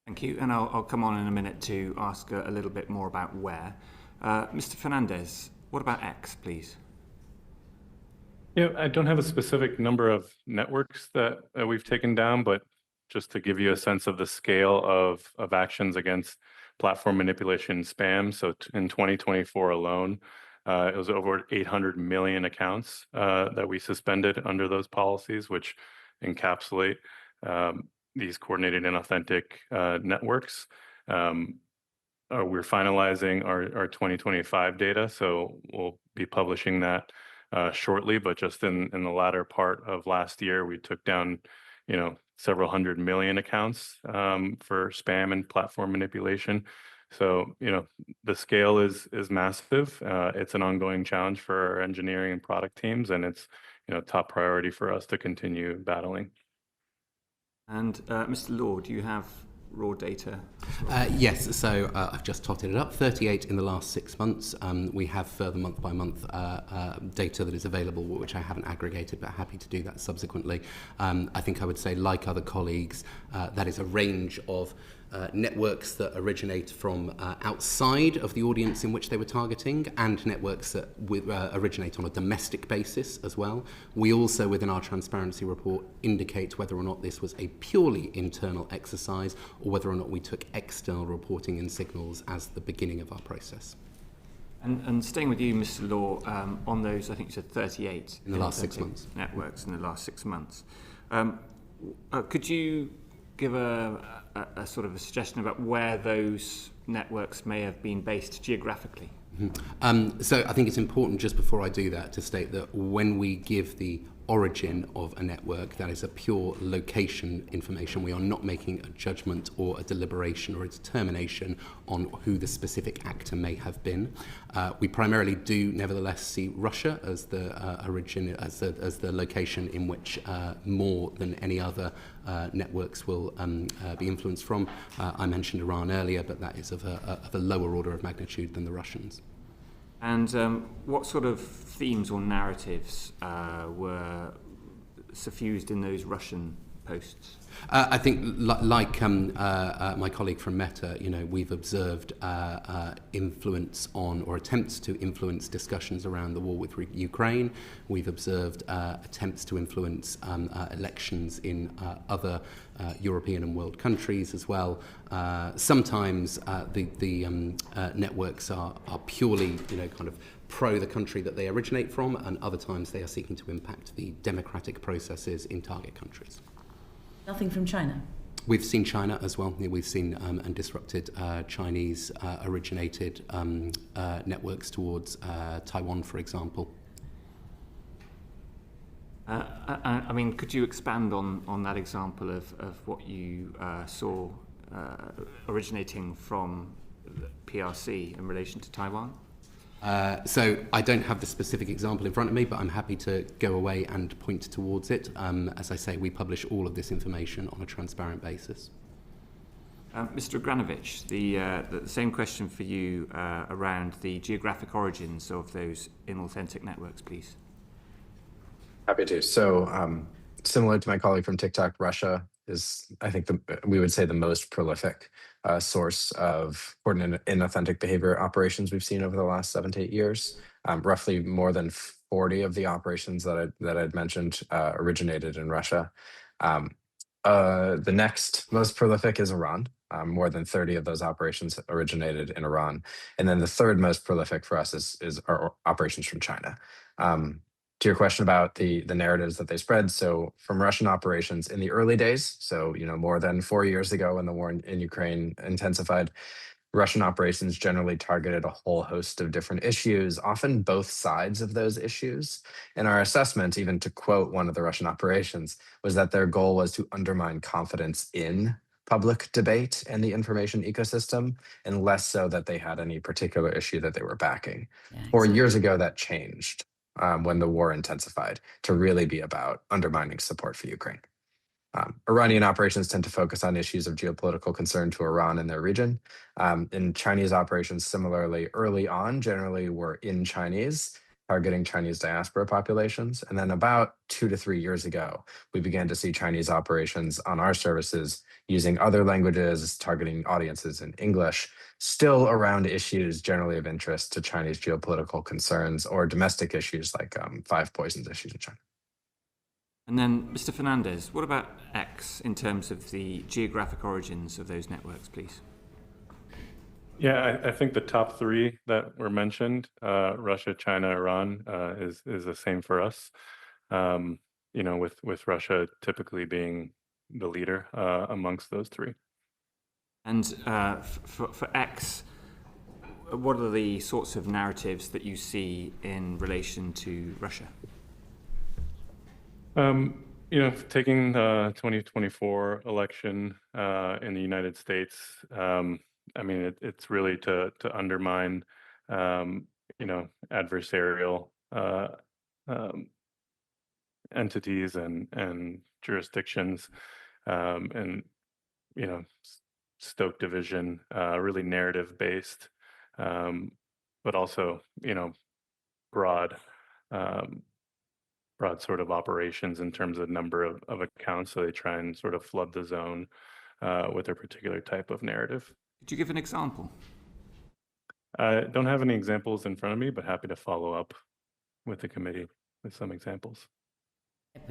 Thank you, and I'll come on in a minute to ask a little bit more about where. Mr. Fernandez, what about X, please? Yeah, I don't have a specific number of networks that we've taken down, but just to give you a sense of the scale of actions against platform manipulation and spam. So in 2024 alone, it was over 800 million accounts that we suspended under those policies, which encapsulate these coordinated and authentic networks. We're finalizing our 2025 data, so we'll be publishing that shortly. But just in the latter part of last year, we took down, several hundred million accounts for spam and platform manipulation. So, the scale is massive. It's an ongoing challenge for our engineering and product teams, and it's, top priority for us to continue battling. And Mr. Law, do you have raw data? Yes, so I've just totted it up, 38 in the last 6 months. We have further month-by-month data that is available, which I haven't aggregated, but happy to do that subsequently. I think I would say, like other colleagues, that is a range of networks that originate from outside of the audience in which they were targeting, and networks that originate on a domestic basis as well. We also, within our transparency report, indicate whether or not this was a purely internal exercise or whether or not we took external reporting and signals as the beginning of our process. And staying with you, Mr. Law, on those, I think you said 38 in the last 6 months. Networks in the last 6 months. Could you give a sort of a suggestion about where those networks may have been based geographically? So I think it's important, just before I do that, to state that when we give the origin of a network, that is a pure location information. We are not making a judgment or a deliberation or a determination on who the specific actor may have been. We primarily do nevertheless see Russia as the origin, as the location in which more than any other networks will be influenced from. I mentioned Iran earlier, but that is of a lower order of magnitude than the Russians. And what sort of themes or narratives were suffused in those Russian posts? I think, like my colleague from Meta, we've observed influence on, or attempts to influence, discussions around the war with Ukraine. We've observed attempts to influence elections in other European and world countries as well. Sometimes the networks are purely, kind of pro the country that they originate from, and other times they are seeking to impact the democratic processes in target countries. Nothing from China? We've seen China as well. We've seen and disrupted Chinese originated networks towards Taiwan, for example. I mean, could you expand on that example of what you saw originating from PRC in relation to Taiwan? So I don't have the specific example in front of me, but I'm happy to go away and point towards it. As I say, we publish all of this information on a transparent basis. Mr. Agranovich, the same question for you around the geographic origins of those inauthentic networks, please. Happy to. So similar to my colleague from TikTok, Russia is, I think, we would say the most prolific source of coordinated inauthentic behavior operations we've seen over the last 7 to 8 years. Roughly more than 40 of the operations that I'd mentioned originated in Russia. The next most prolific is Iran. More than 30 of those operations originated in Iran. And then the third most prolific for us is our operations from China. To your question about the narratives that they spread, so from Russian operations in the early days, so more than 4 years ago when the war in Ukraine intensified, Russian operations generally targeted a whole host of different issues, often both sides of those issues. And our assessment, even to quote one of the Russian operations, was that their goal was to undermine confidence in public debate and the information ecosystem, and less so that they had any particular issue that they were backing. Yeah, exactly. 4 years ago, that changed when the war intensified to really be about undermining support for Ukraine. Iranian operations tend to focus on issues of geopolitical concern to Iran and their region. And Chinese operations, similarly, early on, generally were in Chinese, targeting Chinese diaspora populations. And then about 2 to 3 years ago, we began to see Chinese operations on our services using other languages, targeting audiences in English, still around issues generally of interest to Chinese geopolitical concerns or domestic issues like five poisons issues in China. And then, Mr. Fernandez, what about X in terms of the geographic origins of those networks, please? Yeah, I think the top three that were mentioned, Russia, China, Iran, is the same for us. With Russia typically being the leader amongst those three. And for X, what are the sorts of narratives that you see in relation to Russia? Taking the 2024 election in the United States, it's really to undermine, adversarial entities and jurisdictions, and stoke division, really narrative based, but also broad. Broad sort of operations in terms of number of accounts, so they try and sort of flood the zone with a particular type of narrative. Could you give an example? I don't have any examples in front of me, but happy to follow up with the committee with some examples. Thank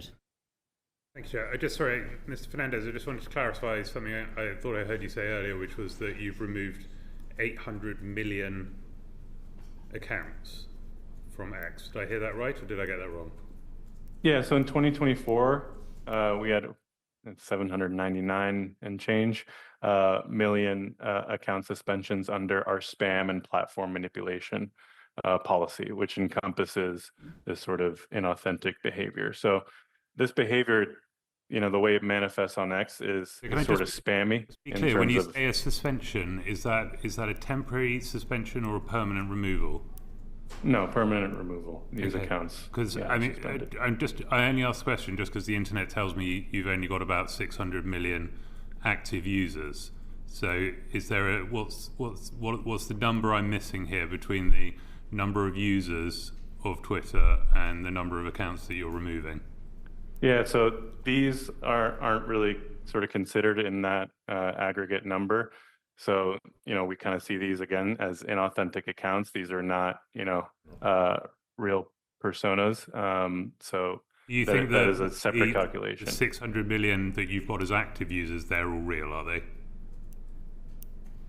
you, Chair. Sorry, Mr. Fernandez, I just wanted to clarify something I thought I heard you say earlier, which was that you've removed 800 million accounts from X. Did I hear that right, or did I get that wrong? Yeah, so in 2024, we had 799 and change million account suspensions under our spam and platform manipulation policy, which encompasses this sort of inauthentic behavior. So this behavior, the way it manifests on X is sort of spammy. Be clear, when you say a suspension, is that a temporary suspension or a permanent removal? No, permanent removal. These accounts. Because I only ask the question just because the internet tells me you've only got about 600 million active users. So, is there what's the number I'm missing here between the number of users of Twitter and the number of accounts that you're removing? Yeah, so these aren't really sort of considered in that aggregate number. So, we kind of see these again as inauthentic accounts. These are not, real personas. So do you think that is a separate calculation. The 600 million that you've got as active users, they're all real, are they?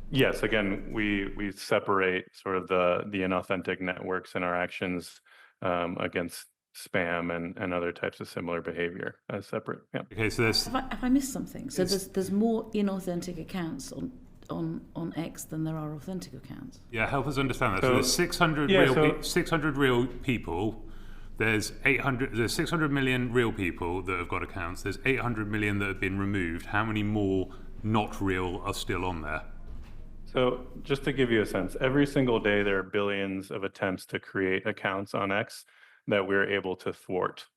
Yes, again, we separate sort of the inauthentic networks and our actions against spam and other types of similar behavior as separate. Yeah. Okay, so have I missed something? So there's more inauthentic accounts on X than there are authentic accounts. Yeah, help us understand that. So there's 600 real people. There's 600 million real people that have got accounts. There's 800 million that have been removed. How many more not real are still on there? So just to give you a sense, every single day there are billions of attempts to create accounts on X that we're able to thwart.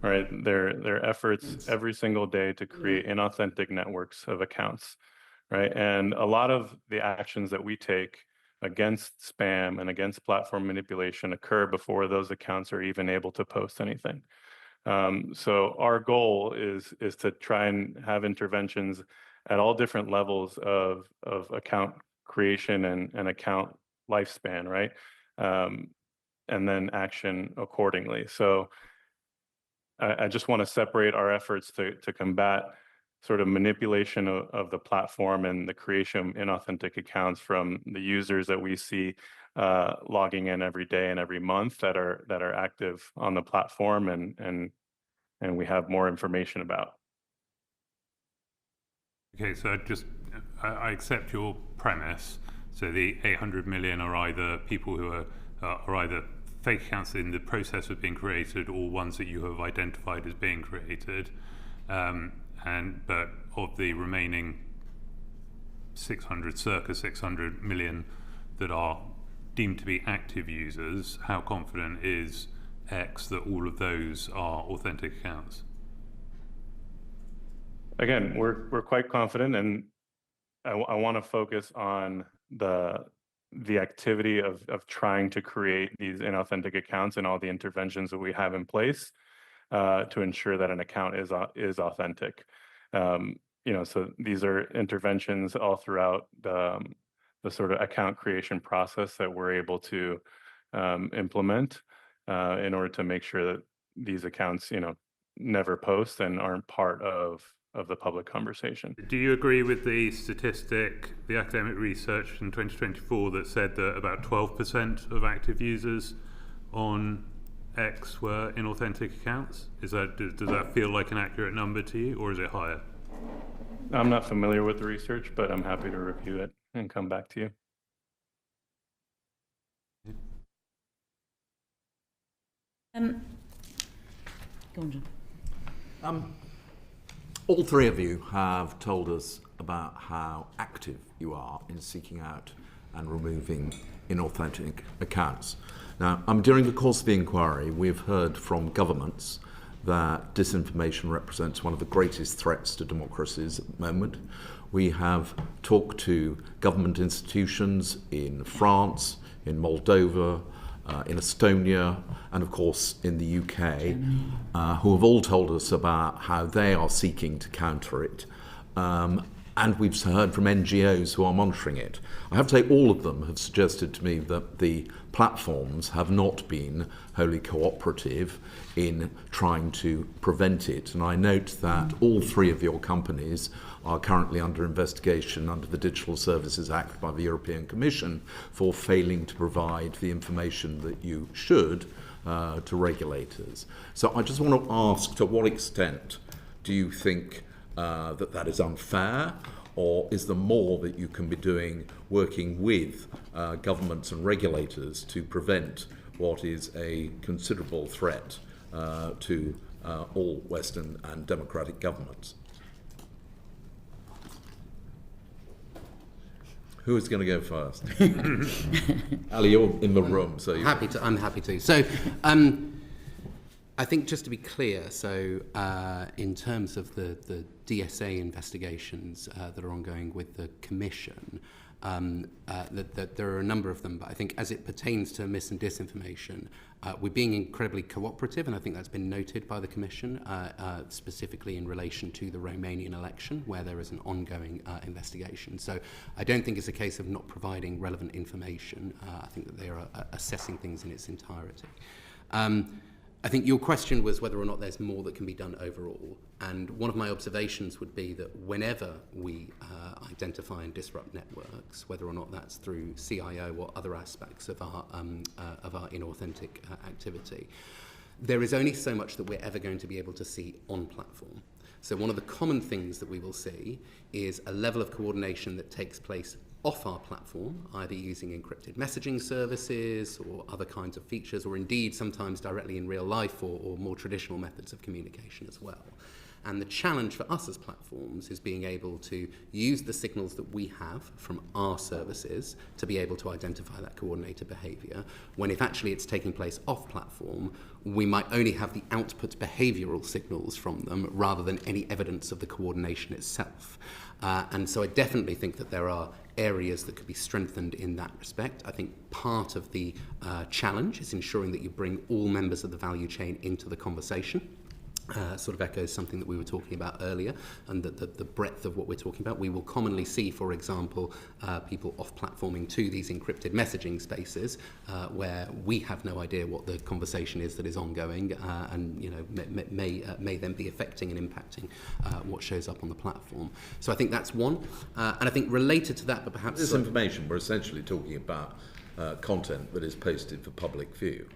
Right? There are efforts every single day to create inauthentic networks of accounts. Right. And a lot of the actions that we take against spam and against platform manipulation occur before those accounts are even able to post anything. So our goal is to try and have interventions at all different levels of account creation and account lifespan, right? And then action accordingly. So I just want to separate our efforts to combat sort of manipulation of the platform and the creation of inauthentic accounts from the users that we see logging in every day and every month that are active on the platform and we have more information about. Okay, so I accept your premise. So the 800 million are either people who are either fake accounts in the process of being created or ones that you have identified as being created. But of the remaining circa 600 million that are deemed to be active users, how confident is X that all of those are authentic accounts? Again, we're quite confident, and I want to focus on the activity of trying to create these inauthentic accounts and all the interventions that we have in place to ensure that an account is authentic. So these are interventions all throughout the sort of account creation process that we're able to implement in order to make sure that these accounts, never post and aren't part of the public conversation. Do you agree with the statistic, the academic research in 2024 that said that about 12% of active users on X were inauthentic accounts? Does that feel like an accurate number to you, or is it higher? I'm not familiar with the research, but I'm happy to review it and come back to you. Go on, John. All three of you have told us about how active you are in seeking out and removing inauthentic accounts. Now, during the course of the inquiry, we've heard from governments that disinformation represents one of the greatest threats to democracies at the moment. We have talked to government institutions in France, in Moldova, in Estonia, and of course in the UK, who have all told us about how they are seeking to counter it. And we've heard from NGOs who are monitoring it. I have to say all of them have suggested to me that the platforms have not been wholly cooperative in trying to prevent it. And I note that all three of your companies are currently under investigation under the Digital Services Act by the European Commission for failing to provide the information that you should to regulators. So I just want to ask, to what extent do you think that is unfair, or is there more that you can be doing working with governments and regulators to prevent what is a considerable threat to all Western and democratic governments? Who is going to go first? Ali, you're in the room, so I'm happy to. So, I think just to be clear, so in terms of the DSA investigations that are ongoing with the Commission, that there are a number of them, but I think as it pertains to mis and disinformation, we're being incredibly cooperative, and I think that's been noted by the Commission, specifically in relation to the Romanian election, where there is an ongoing investigation. So I don't think it's a case of not providing relevant information. I think that they are assessing things in its entirety. I think your question was whether or not there's more that can be done overall. And one of my observations would be that whenever we identify and disrupt networks, whether or not that's through CIO or other aspects of our inauthentic activity, there is only so much that we're ever going to be able to see on platform. So one of the common things that we will see is a level of coordination that takes place off our platform, either using encrypted messaging services or other kinds of features, or indeed sometimes directly in real life or more traditional methods of communication as well. And the challenge for us as platforms is being able to use the signals that we have from our services to be able to identify that coordinated behavior, when if actually it's taking place off platform, we might only have the output behavioral signals from them rather than any evidence of the coordination itself. And so I definitely think that there are areas that could be strengthened in that respect. I think part of the challenge is ensuring that you bring all members of the value chain into the conversation. Sort of echoes something that we were talking about earlier, and that the breadth of what we're talking about. We will commonly see, for example, people off-platforming to these encrypted messaging spaces where we have no idea what the conversation is that is ongoing, and may then be affecting and impacting what shows up on the platform. So I think that's one, and I think related to that, but perhaps this information, we're essentially talking about content that is posted for public view.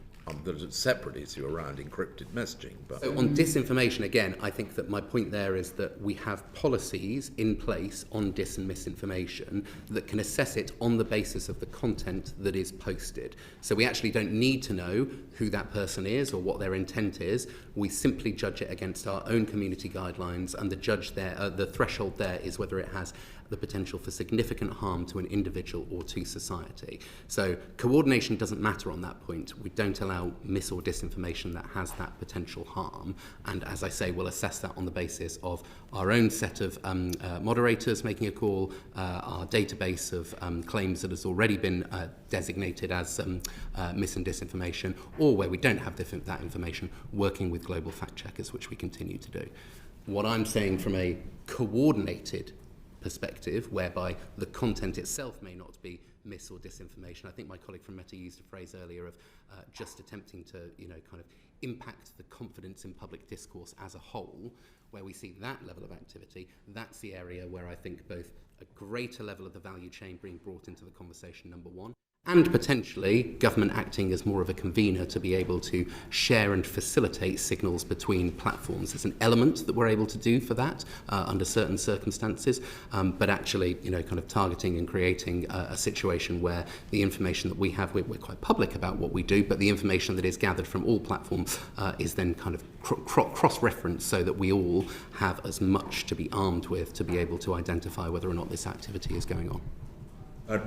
There's a separate issue around encrypted messaging. But so on disinformation, again, I think that my point there is that we have policies in place on dis and misinformation that can assess it on the basis of the content that is posted. So we actually don't need to know who that person is or what their intent is. We simply judge it against our own community guidelines, and the threshold there is whether it has the potential for significant harm to an individual or to society. So coordination doesn't matter on that point. We don't allow mis or disinformation that has that potential harm. And as I say, we'll assess that on the basis of our own set of moderators making a call, our database of claims that has already been designated as mis and disinformation, or where we don't have that information, working with global fact checkers, which we continue to do. What I'm saying from a coordinated perspective, whereby the content itself may not be mis or disinformation. I think my colleague from Meta used a phrase earlier of just attempting to, kind of impact the confidence in public discourse as a whole. Where we see that level of activity, that's the area where I think both a greater level of the value chain being brought into the conversation, number one, and potentially government acting as more of a convener to be able to share and facilitate signals between platforms. There's an element that we're able to do for that under certain circumstances, but actually, kind of targeting and creating a situation where the information that we have, we're quite public about what we do, but the information that is gathered from all platforms is then kind of cross-referenced so that we all have as much to be armed with to be able to identify whether or not this activity is going on.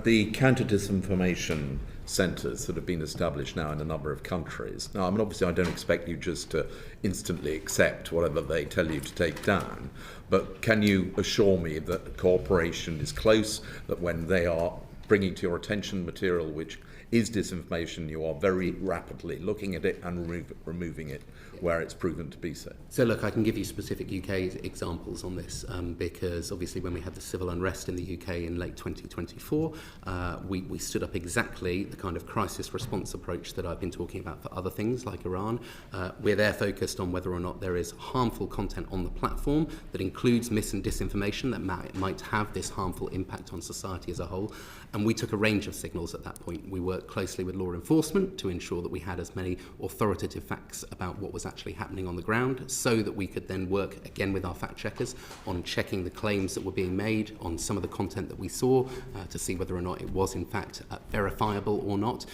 The counter-disinformation centres that have been established now in a number of countries. Now, obviously I don't expect you just to instantly accept whatever they tell you to take down, but can you assure me that cooperation is close, that when they are bringing to your attention material which is disinformation, you are very rapidly looking at it and removing it where it's proven to be so? So look, I can give you specific UK examples on this because obviously when we had the civil unrest in the UK in late 2024, we stood up exactly the kind of crisis response approach that I've been talking about for other things like Iran. We're there focused on whether or not there is harmful content on the platform that includes mis and disinformation that might have this harmful impact on society as a whole. And we took a range of signals at that point. We worked closely with law enforcement to ensure that we had as many authoritative facts about what was actually happening on the ground, so that we could then work again with our fact checkers on checking the claims that were being made on some of the content that we saw to see whether or not it was in fact verifiable or not.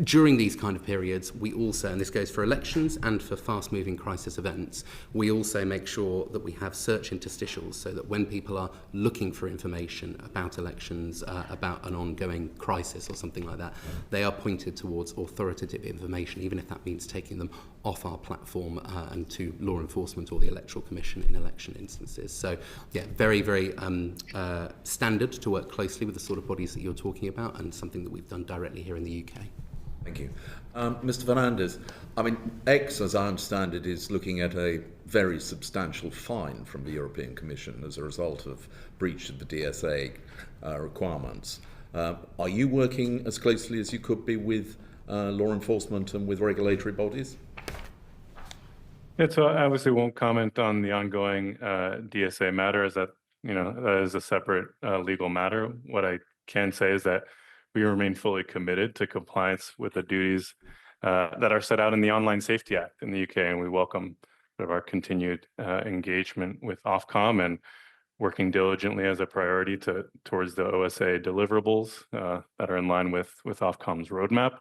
During these kind of periods, we also, and this goes for elections and for fast-moving crisis events, we also make sure that we have search interstitials so that when people are looking for information about elections, about an ongoing crisis or something like that, they are pointed towards authoritative information, even if that means taking them off our platform and to law enforcement or the Electoral Commission in election instances. So, yeah, very, very standard to work closely with the sort of bodies that you're talking about, and something that we've done directly here in the UK. Thank you. Mr. Fernandez, X, as I understand it, is looking at a very substantial fine from the European Commission as a result of breach of the DSA requirements. Are you working as closely as you could be with law enforcement and with regulatory bodies? Yeah, so I obviously won't comment on the ongoing DSA matter, as that is a separate legal matter. What I can say is that we remain fully committed to compliance with the duties that are set out in the Online Safety Act in the UK, and we welcome our continued engagement with Ofcom and working diligently as a priority towards the OSA deliverables that are in line with Ofcom's roadmap.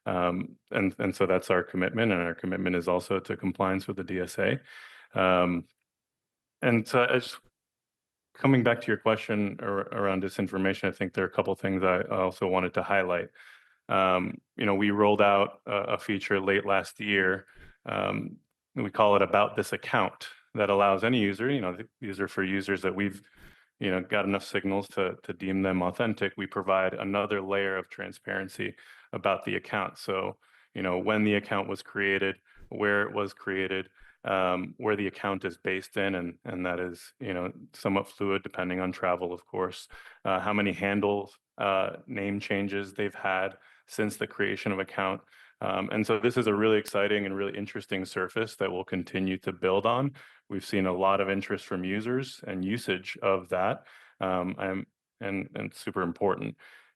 And so that's our commitment, and our commitment is also to compliance with the DSA. And so coming back to your question around disinformation, I think there are a couple of things I also wanted to highlight. We rolled out a feature late last year. We call it About This Account, that allows any user, these are for users that we've, got enough signals to deem them authentic. We provide another layer of transparency about the account. So, when the account was created, where it was created, where the account is based in, and that is, somewhat fluid depending on travel, of course, how many handles, name changes they've had since the creation of account. And so this is a really exciting and really interesting surface that we'll continue to build on. We've seen a lot of interest from users and usage of that, and super important.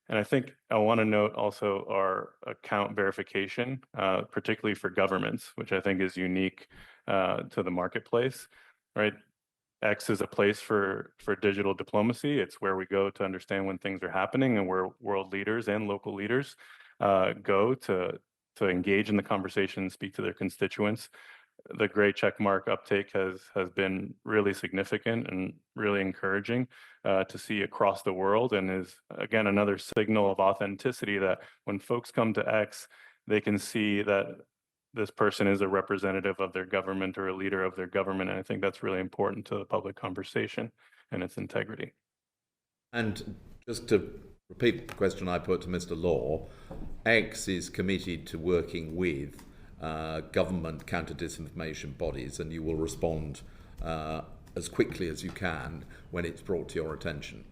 And I think I want to note also our account verification, particularly for governments, which I think is unique to the marketplace, right? X is a place for digital diplomacy. It's where we go to understand when things are happening, and where world leaders and local leaders go to engage in the conversation and speak to their constituents. the gray check mark uptake has been really significant and really encouraging to see across the world, and is again another signal of authenticity that when folks come to X, they can see that this person is a representative of their government or a leader of their government. And I think that's really important to the public conversation and its integrity. And just to repeat the question I put to Mr. Law, X is committed to working with government counter-disinformation bodies, and you will respond as quickly as you can when it's brought to your attention.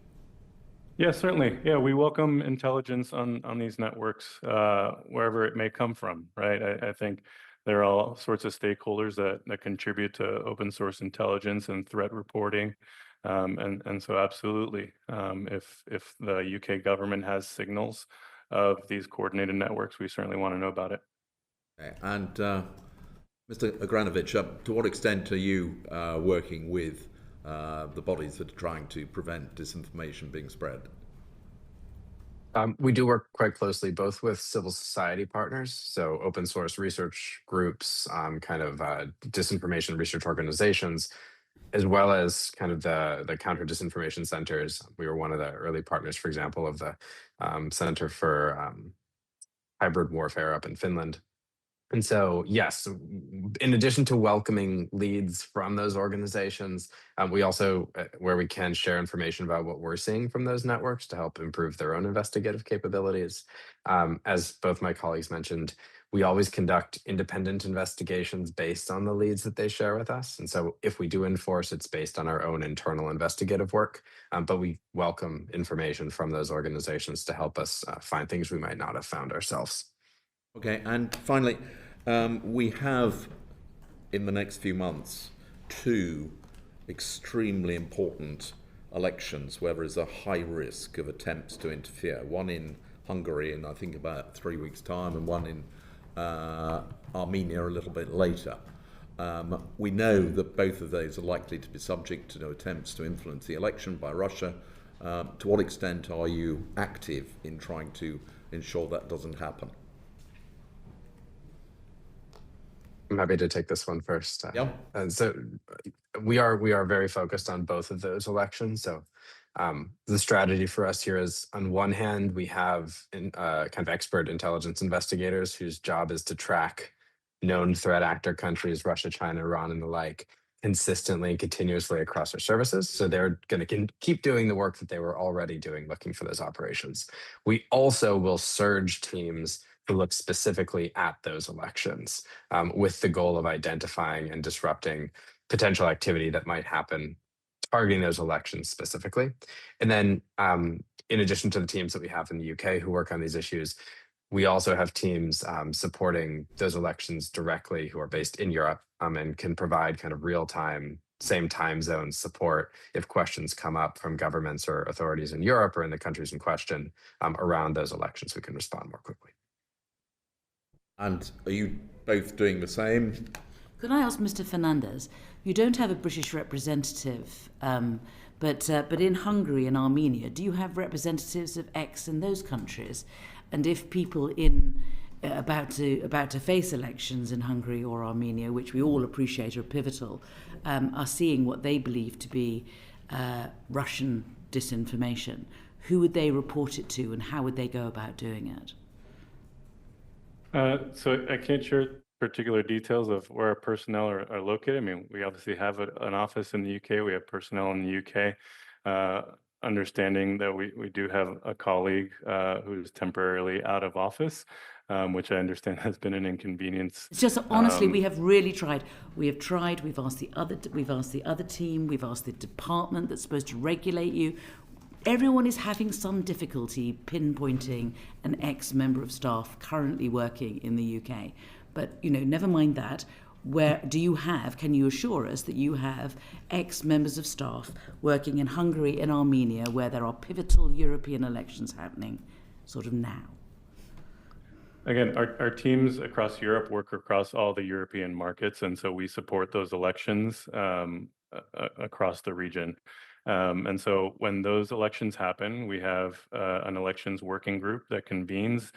Yeah, certainly. Yeah, we welcome intelligence on these networks, wherever it may come from, right? I think there are all sorts of stakeholders that contribute to open source intelligence and threat reporting. And so absolutely, if the UK government has signals of these coordinated networks, we certainly want to know about it. Okay. And Mr. Agranovich, to what extent are you working with the bodies that are trying to prevent disinformation being spread? We do work quite closely both with civil society partners, so open source research groups, disinformation research organizations, as well as kind of the counter disinformation centers. We were one of the early partners, for example, of the Center for Hybrid Warfare up in Finland. And so, yes, in addition to welcoming leads from those organizations, we also, where we can, share information about what we're seeing from those networks to help improve their own investigative capabilities. As both my colleagues mentioned, we always conduct independent investigations based on the leads that they share with us. And so if we do enforce, it's based on our own internal investigative work, but we welcome information from those organizations to help us find things we might not have found ourselves. Okay, and finally, we have in the next few months 2 extremely important elections where there is a high risk of attempts to interfere. One in Hungary in I think about 3 weeks' time, and one in Armenia a little bit later. We know that both of those are likely to be subject to attempts to influence the election by Russia. To what extent are you active in trying to ensure that doesn't happen? I'm happy to take this one first. Yeah. And so we are very focused on both of those elections. So the strategy for us here is, on one hand, we have kind of expert intelligence investigators whose job is to track known threat actor countries, Russia, China, Iran, and the like, consistently and continuously across our services. So they're going to keep doing the work that they were already doing, looking for those operations. We also will surge teams to look specifically at those elections with the goal of identifying and disrupting potential activity that might happen targeting those elections specifically. And then in addition to the teams that we have in the UK who work on these issues, we also have teams supporting those elections directly who are based in Europe and can provide kind of real-time, same time zone support if questions come up from governments or authorities in Europe or in the countries in question around those elections. We can respond more quickly. And are you both doing the same? Could I ask Mr. Fernandez, you don't have a British representative, but in Hungary and Armenia, do you have representatives of X in those countries? And if people about to face elections in Hungary or Armenia, which we all appreciate are pivotal, are seeing what they believe to be Russian disinformation, who would they report it to, and how would they go about doing it? So I can't share particular details of where our personnel are located. I mean, we obviously have an office in the UK. We have personnel in the UK. Understanding that we do have a colleague who's temporarily out of office, which I understand has been an inconvenience. It's just honestly, we have really tried. We have tried. We've asked the other team. We've asked the department that's supposed to regulate you. Everyone is having some difficulty pinpointing an ex-member of staff currently working in the UK. But, never mind that. Can you assure us that you have ex-members of staff working in Hungary and Armenia where there are pivotal European elections happening sort of now? Again, our teams across Europe work across all the European markets, and so we support those elections across the region. And so when those elections happen, we have an elections working group that convenes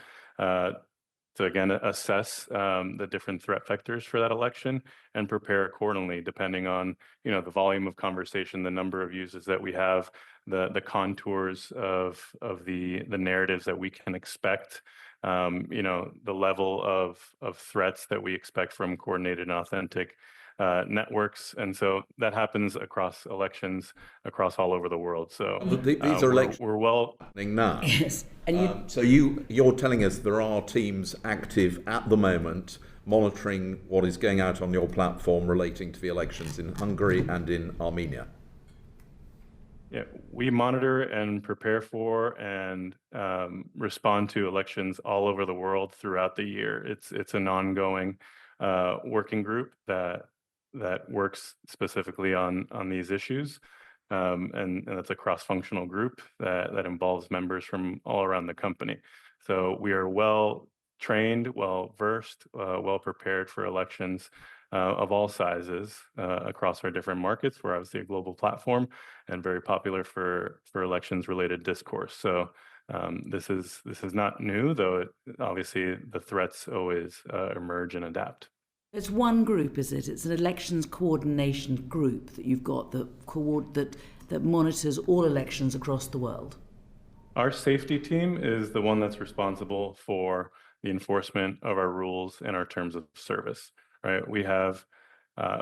again assess the different threat vectors for that election and prepare accordingly, depending on the volume of conversation, the number of users that we have, the contours of the narratives that we can expect, the level of threats that we expect from coordinated and authentic networks, and so that happens across elections across all over the world. So These are elections we're well happening now. Yes, and So you're telling us there are teams active at the moment monitoring what is going out on your platform relating to the elections in Hungary and in Armenia. Yeah, we monitor and prepare for and respond to elections all over the world throughout the year. It's an ongoing working group that works specifically on these issues, and that's a cross-functional group that involves members from all around the company. So we are well trained, well versed, well prepared for elections of all sizes across our different markets. We're obviously a global platform and very popular for elections related discourse. So this is not new, though obviously the threats always emerge and adapt. it's one group, is it? It's an elections coordination group that you've got that monitors all elections across the world. Our safety team is the one that's responsible for the enforcement of our rules and our terms of service, right? We have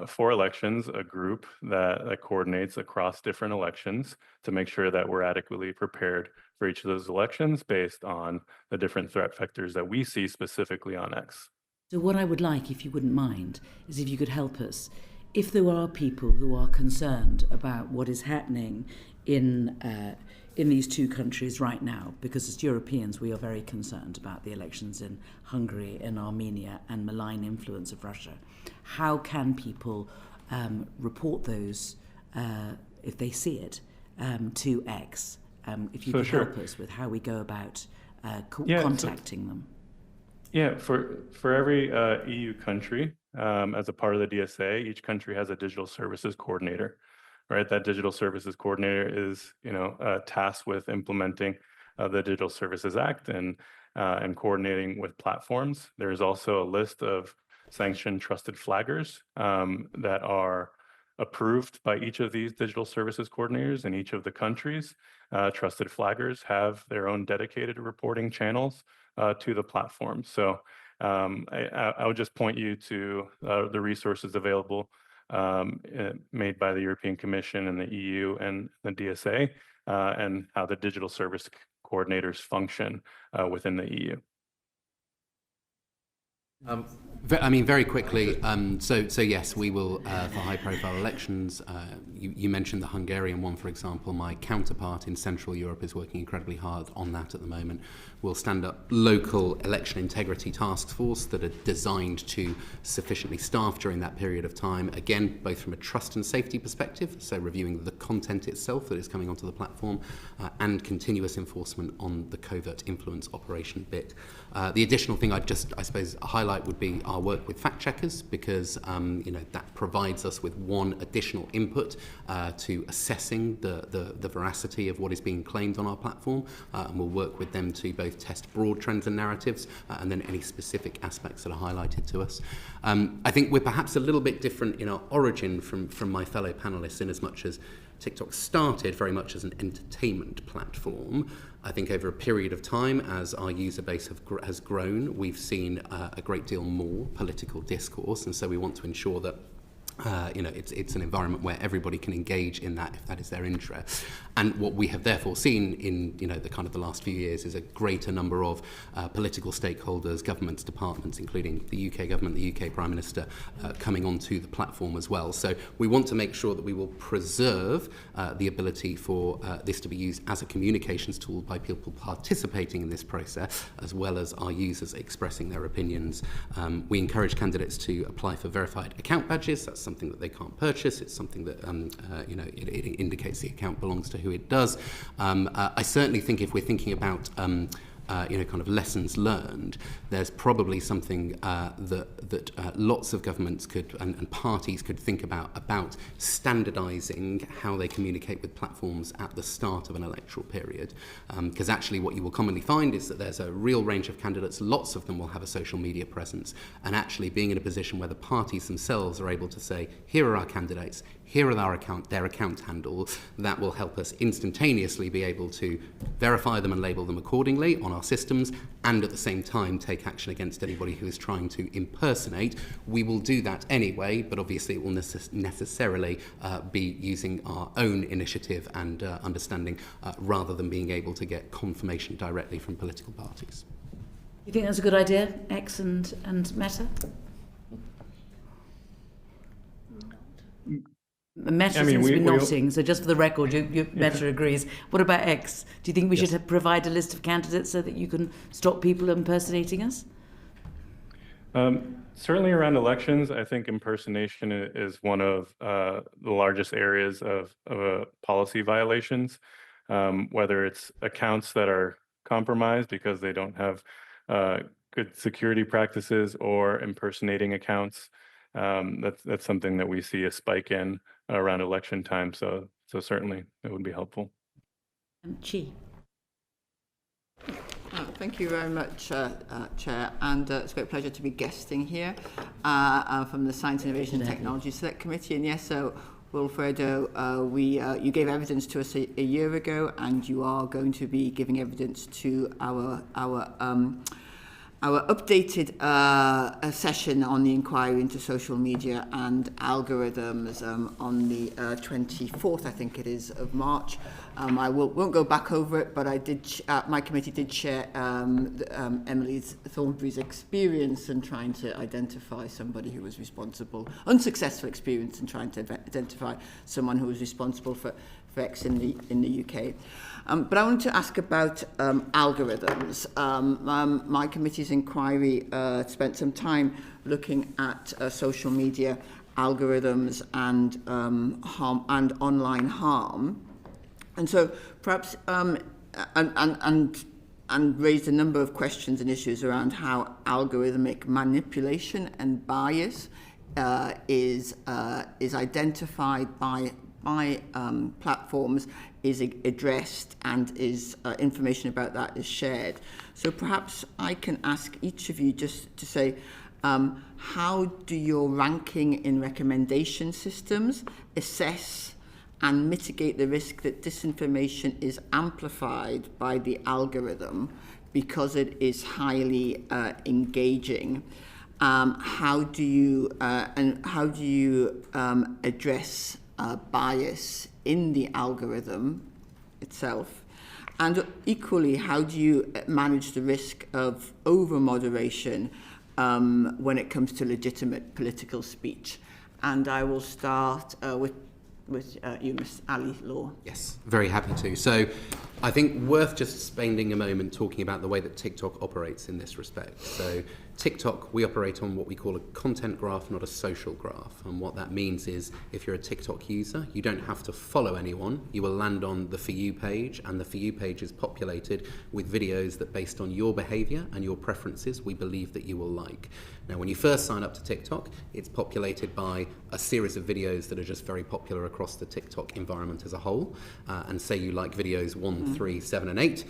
for elections a group that coordinates across different elections to make sure that we're adequately prepared for each of those elections based on the different threat vectors that we see specifically on X. So what I would like, if you wouldn't mind, is if you could help us. If there are people who are concerned about what is happening in these two countries right now, because as Europeans we are very concerned about the elections in Hungary and Armenia and malign influence of Russia, how can people report those if they see it to X? If you could help us with how we go about contacting them. Yeah, for every EU country, as a part of the DSA, each country has a digital services coordinator, right? That digital services coordinator is, tasked with implementing the Digital Services Act and coordinating with platforms. There is also a list of sanctioned trusted flaggers that are approved by each of these digital services coordinators in each of the countries. Trusted flaggers have their own dedicated reporting channels to the platform. So I would just point you to the resources available made by the European Commission and the EU and the DSA, and how the digital service coordinators function within the EU. Very quickly. So yes, we will for high-profile elections. You mentioned the Hungarian one, for example. My counterpart in Central Europe is working incredibly hard on that at the moment. We'll stand up local election integrity task force that are designed to sufficiently staff during that period of time. Again, both from a trust and safety perspective, so reviewing the content itself that is coming onto the platform, and continuous enforcement on the covert influence operation bit. The additional thing I'd just, I suppose, highlight would be our work with fact checkers, because that provides us with one additional input to assessing the veracity of what is being claimed on our platform, and we'll work with them to both test broad trends and narratives and then any specific aspects that are highlighted to us. I think we're perhaps a little bit different in our origin from my fellow panelists, in as much as TikTok started very much as an entertainment platform. I think over a period of time, as our user base has grown, we've seen a great deal more political discourse, and so we want to ensure that it's an environment where everybody can engage in that if that is their interest. And what we have therefore seen in the kind of the last few years is a greater number of political stakeholders, governments, departments, including the UK government, the UK Prime Minister, coming onto the platform as well. So we want to make sure that we will preserve the ability for this to be used as a communications tool by people participating in this process, as well as our users expressing their opinions. We encourage candidates to apply for verified account badges. That's something that they can't purchase. It's something that it indicates the account belongs to who it does. I certainly think if we're thinking about kind of lessons learned, there's probably something that lots of governments could and parties could think about standardising how they communicate with platforms at the start of an electoral period. Because actually what you will commonly find is that there's a real range of candidates, lots of them will have a social media presence, and actually being in a position where the parties themselves are able to say, here are our candidates, here are their account handles, that will help us instantaneously be able to verify them and label them accordingly on our systems, and at the same time take action against anybody who is trying to impersonate. We will do that anyway, but obviously it will necessarily be using our own initiative and understanding rather than being able to get confirmation directly from political parties. You think that's a good idea, X and Meta? Meta seems to be nodding, so just for the record, Meta agrees. What about X? Do you think we should provide a list of candidates so that you can stop people impersonating us? Certainly around elections, I think impersonation is one of the largest areas of policy violations, whether it's accounts that are compromised because they don't have good security practices or impersonating accounts. That's something that we see a spike in around election time. So certainly it would be helpful. Chi. Thank you very much, Chair, and it's a great pleasure to be guesting here from the Science, Innovation and Technology Select Committee. And yes, so Wilfredo, you gave evidence to us a year ago, and you are going to be giving evidence to our updated session on the inquiry into social media and algorithms on the 24th, I think it is, of March. I won't go back over it, but I did. My committee did share Emily Thornberry's experience in trying to identify somebody who was responsible, unsuccessful experience in trying to identify someone who was responsible for X in the UK. But I wanted to ask about algorithms. My committee's inquiry spent some time looking at social media algorithms and harm and online harm, and so perhaps and raised a number of questions and issues around how algorithmic manipulation and bias is identified by platforms, is addressed, and is information about that is shared. So perhaps I can ask each of you just to say, how do your ranking in recommendation systems assess and mitigate the risk that disinformation is amplified by the algorithm because it is highly engaging? How do you address bias in the algorithm itself? And equally, how do you manage the risk of over-moderation when it comes to legitimate political speech? And I will start with you, Ms. Ali Law. Yes, very happy to. So I think worth just spending a moment talking about the way that TikTok operates in this respect. So TikTok, we operate on what we call a content graph, not a social graph. And what that means is if you're a TikTok user, you don't have to follow anyone. You will land on the For You page, and the For You page is populated with videos that, based on your behavior and your preferences, we believe that you will like. Now, when you first sign up to TikTok, it's populated by a series of videos that are just very popular across the TikTok environment as a whole. And say you like videos 1, 3, 7, and 8,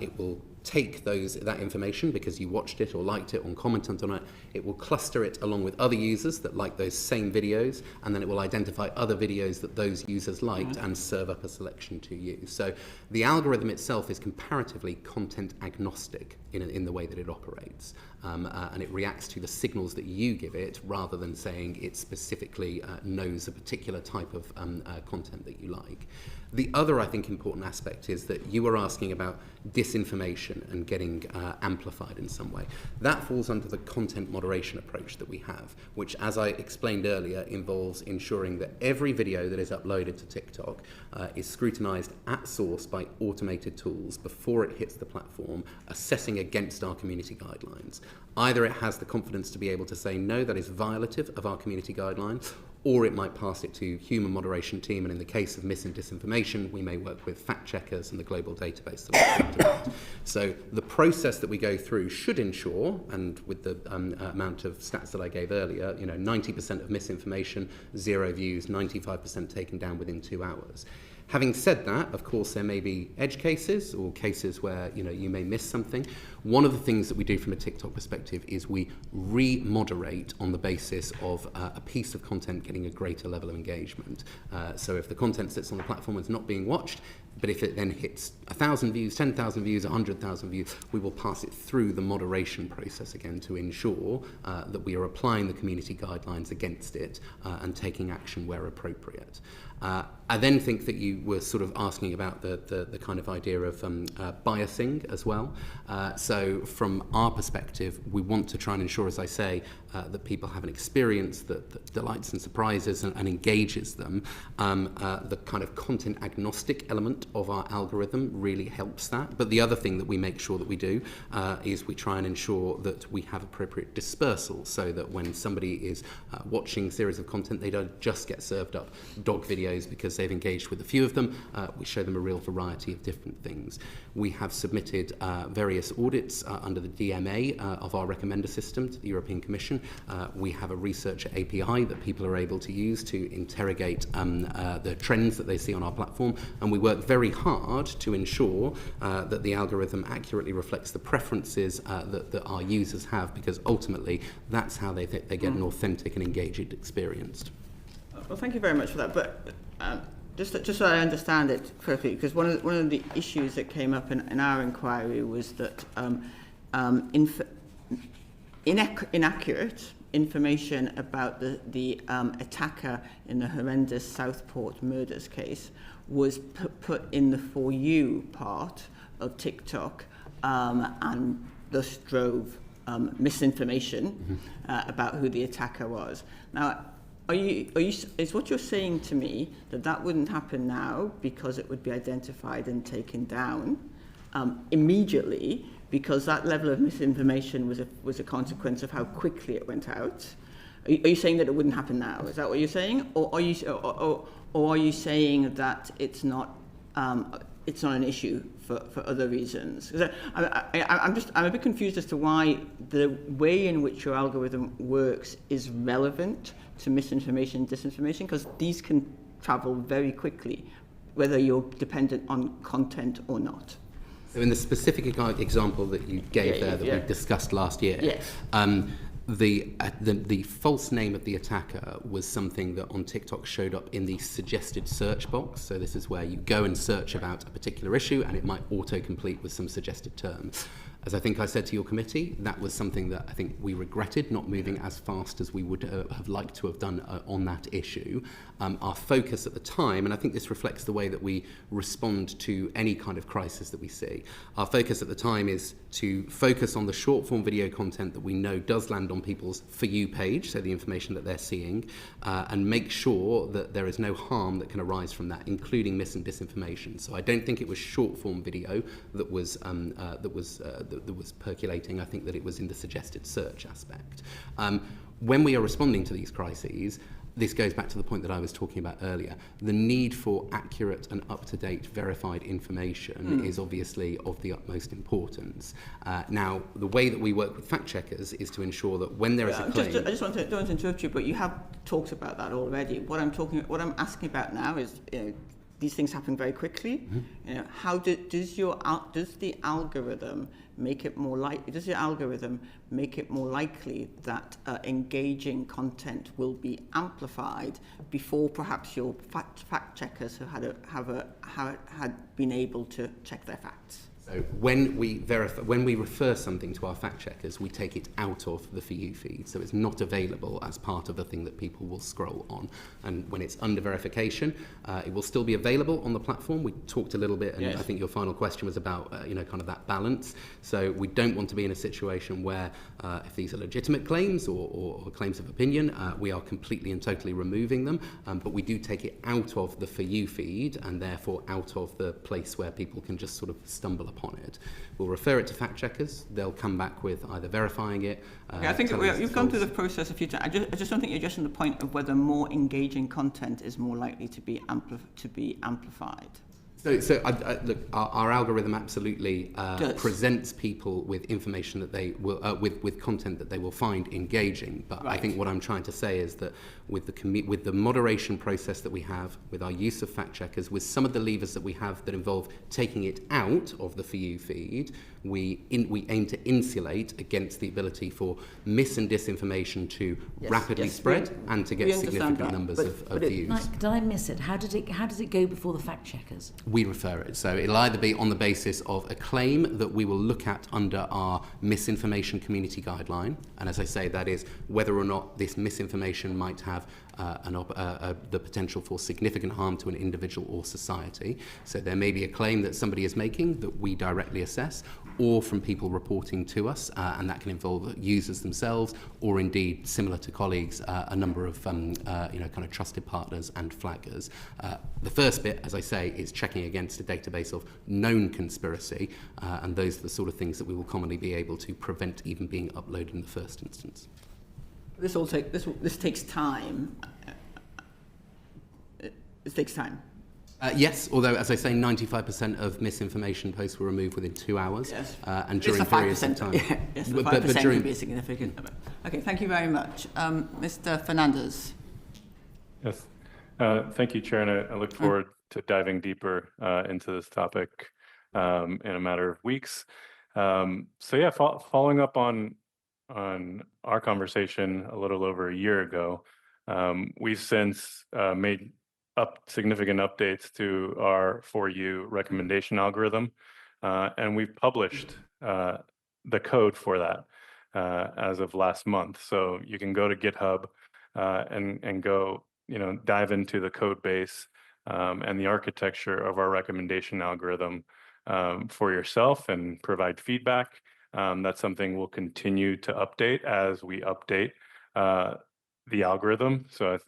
it will take that information because you watched it or liked it or commented on it. It will cluster it along with other users that like those same videos, and then it will identify other videos that those users liked and serve up a selection to you. So the algorithm itself is comparatively content agnostic in the way that it operates, and it reacts to the signals that you give it rather than saying it specifically knows a particular type of content that you like. The other, I think, important aspect is that you were asking about disinformation and getting amplified in some way. That falls under the content moderation approach that we have, which, as I explained earlier, involves ensuring that every video that is uploaded to TikTok is scrutinized at source by automated tools before it hits the platform, assessing against our community guidelines. Either it has the confidence to be able to say, no, that is violative of our community guidelines, or it might pass it to human moderation team, and in the case of mis and disinformation, we may work with fact checkers and the global database that looks after that. So the process that we go through should ensure, and with the amount of stats that I gave earlier, 90% of misinformation, 0 views, 95% taken down within 2 hours. Having said that, of course, there may be edge cases or cases where you may miss something. One of the things that we do from a TikTok perspective is we re-moderate on the basis of a piece of content getting a greater level of engagement. So if the content sits on the platform and is not being watched, but if it then hits 1,000 views, 10,000 views, 100,000 views, we will pass it through the moderation process again to ensure that we are applying the community guidelines against it and taking action where appropriate. I then think that you were sort of asking about the kind of idea of biasing as well. So from our perspective, we want to try and ensure, as I say, that people have an experience that delights and surprises and engages them. The kind of content agnostic element of our algorithm really helps that. But the other thing that we make sure that we do is we try and ensure that we have appropriate dispersal, so that when somebody is watching a series of content, they don't just get served up dog videos because they've engaged with a few of them. We show them a real variety of different things. We have submitted various audits under the DMA of our recommender system to the European Commission. We have a researcher API that people are able to use to interrogate the trends that they see on our platform, and we work very hard to ensure that the algorithm accurately reflects the preferences that our users have, because ultimately that's how they get an authentic and engaged experience. Well, thank you very much for that. But just so I understand it correctly, because one of the issues that came up in our inquiry was that inaccurate information about the attacker in the horrendous Southport murders case was put in the For You part of TikTok, and thus drove misinformation about who the attacker was. Now, is what you're saying to me that wouldn't happen now because it would be identified and taken down immediately, because that level of misinformation was a consequence of how quickly it went out? Are you saying that it wouldn't happen now? Is that what you're saying, or are you saying that it's not an issue for other reasons? Because I'm a bit confused as to why the way in which your algorithm works is relevant to misinformation, disinformation, because these can travel very quickly, whether you're dependent on content or not. So in the specific example that you gave that we discussed last year, the false name of the attacker was something that on TikTok showed up in the suggested search box. So this is where you go and search about a particular issue and it might autocomplete with some suggested terms. As I think I said to your committee, that was something that I think we regretted not moving as fast as we would have liked to have done on that issue. Our focus at the time, and I think this reflects the way that we respond to any kind of crisis that we see, our focus at the time is to focus on the short form video content that we know does land on people's For You page, so the information that they're seeing, and make sure that there is no harm that can arise from that, including mis and disinformation. So I don't think it was short form video that was percolating. I think that it was in the suggested search aspect. When we are responding to these crises, this goes back to the point that I was talking about earlier. The need for accurate and up-to-date verified information is obviously of the utmost importance. Now, the way that we work with fact checkers is to ensure that when there is a claim... I just don't want to interrupt you, but you have talked about that already. What I'm asking about now is, these things happen very quickly. How does the algorithm make it more likely? Does your algorithm make it more likely that engaging content will be amplified before perhaps your fact checkers had been able to check their facts? So when we refer something to our fact checkers, we take it out of the For You feed, so it's not available as part of the thing that people will scroll on. And when it's under verification, it will still be available on the platform. We talked a little bit, and I think your final question was about kind of that balance. So we don't want to be in a situation where if these are legitimate claims or claims of opinion, we are completely and totally removing them. But we do take it out of the For You feed, and therefore out of the place where people can just sort of stumble upon it. We'll refer it to fact checkers. They'll come back with either verifying it. Okay, I think you've gone through the process a few times. I just don't think you're addressing the point of whether more engaging content is more likely to be amplified. So look, our algorithm absolutely presents people with information that they will, with content that they will find engaging. But I think what I'm trying to say is that with the moderation process that we have, with our use of fact checkers, with some of the levers that we have that involve taking it out of the For You feed, we aim to insulate against the ability for mis and disinformation to rapidly spread and to get significant numbers of views. Mike, did I miss it? How does it go before the fact checkers? We refer it. So it'll either be on the basis of a claim that we will look at under our misinformation community guideline. And as I say, that is whether or not this misinformation might have the potential for significant harm to an individual or society. So there may be a claim that somebody is making that we directly assess, or from people reporting to us, and that can involve users themselves, or indeed, similar to colleagues, a number of kind of trusted partners and flaggers. The first bit, as I say, is checking against a database of known conspiracy, and those are the sort of things that we will commonly be able to prevent even being uploaded in the first instance. This takes time. It takes time. Yes, although, as I say, 95% of misinformation posts were removed within 2 hours. Yes. And during periods of time. Yeah, yes, the 5% can be significant. Okay, thank you very much. Mr. Fernandez. Yes. Thank you, Chair, and I look forward to diving deeper into this topic in a matter of weeks. Following up on our conversation a little over a year ago, we've since made significant updates to our For You recommendation algorithm, and we've published the code for that as of last month. So you can go to GitHub and go, dive into the code base and the architecture of our recommendation algorithm for yourself and provide feedback. That's something we'll continue to update as we update the algorithm. So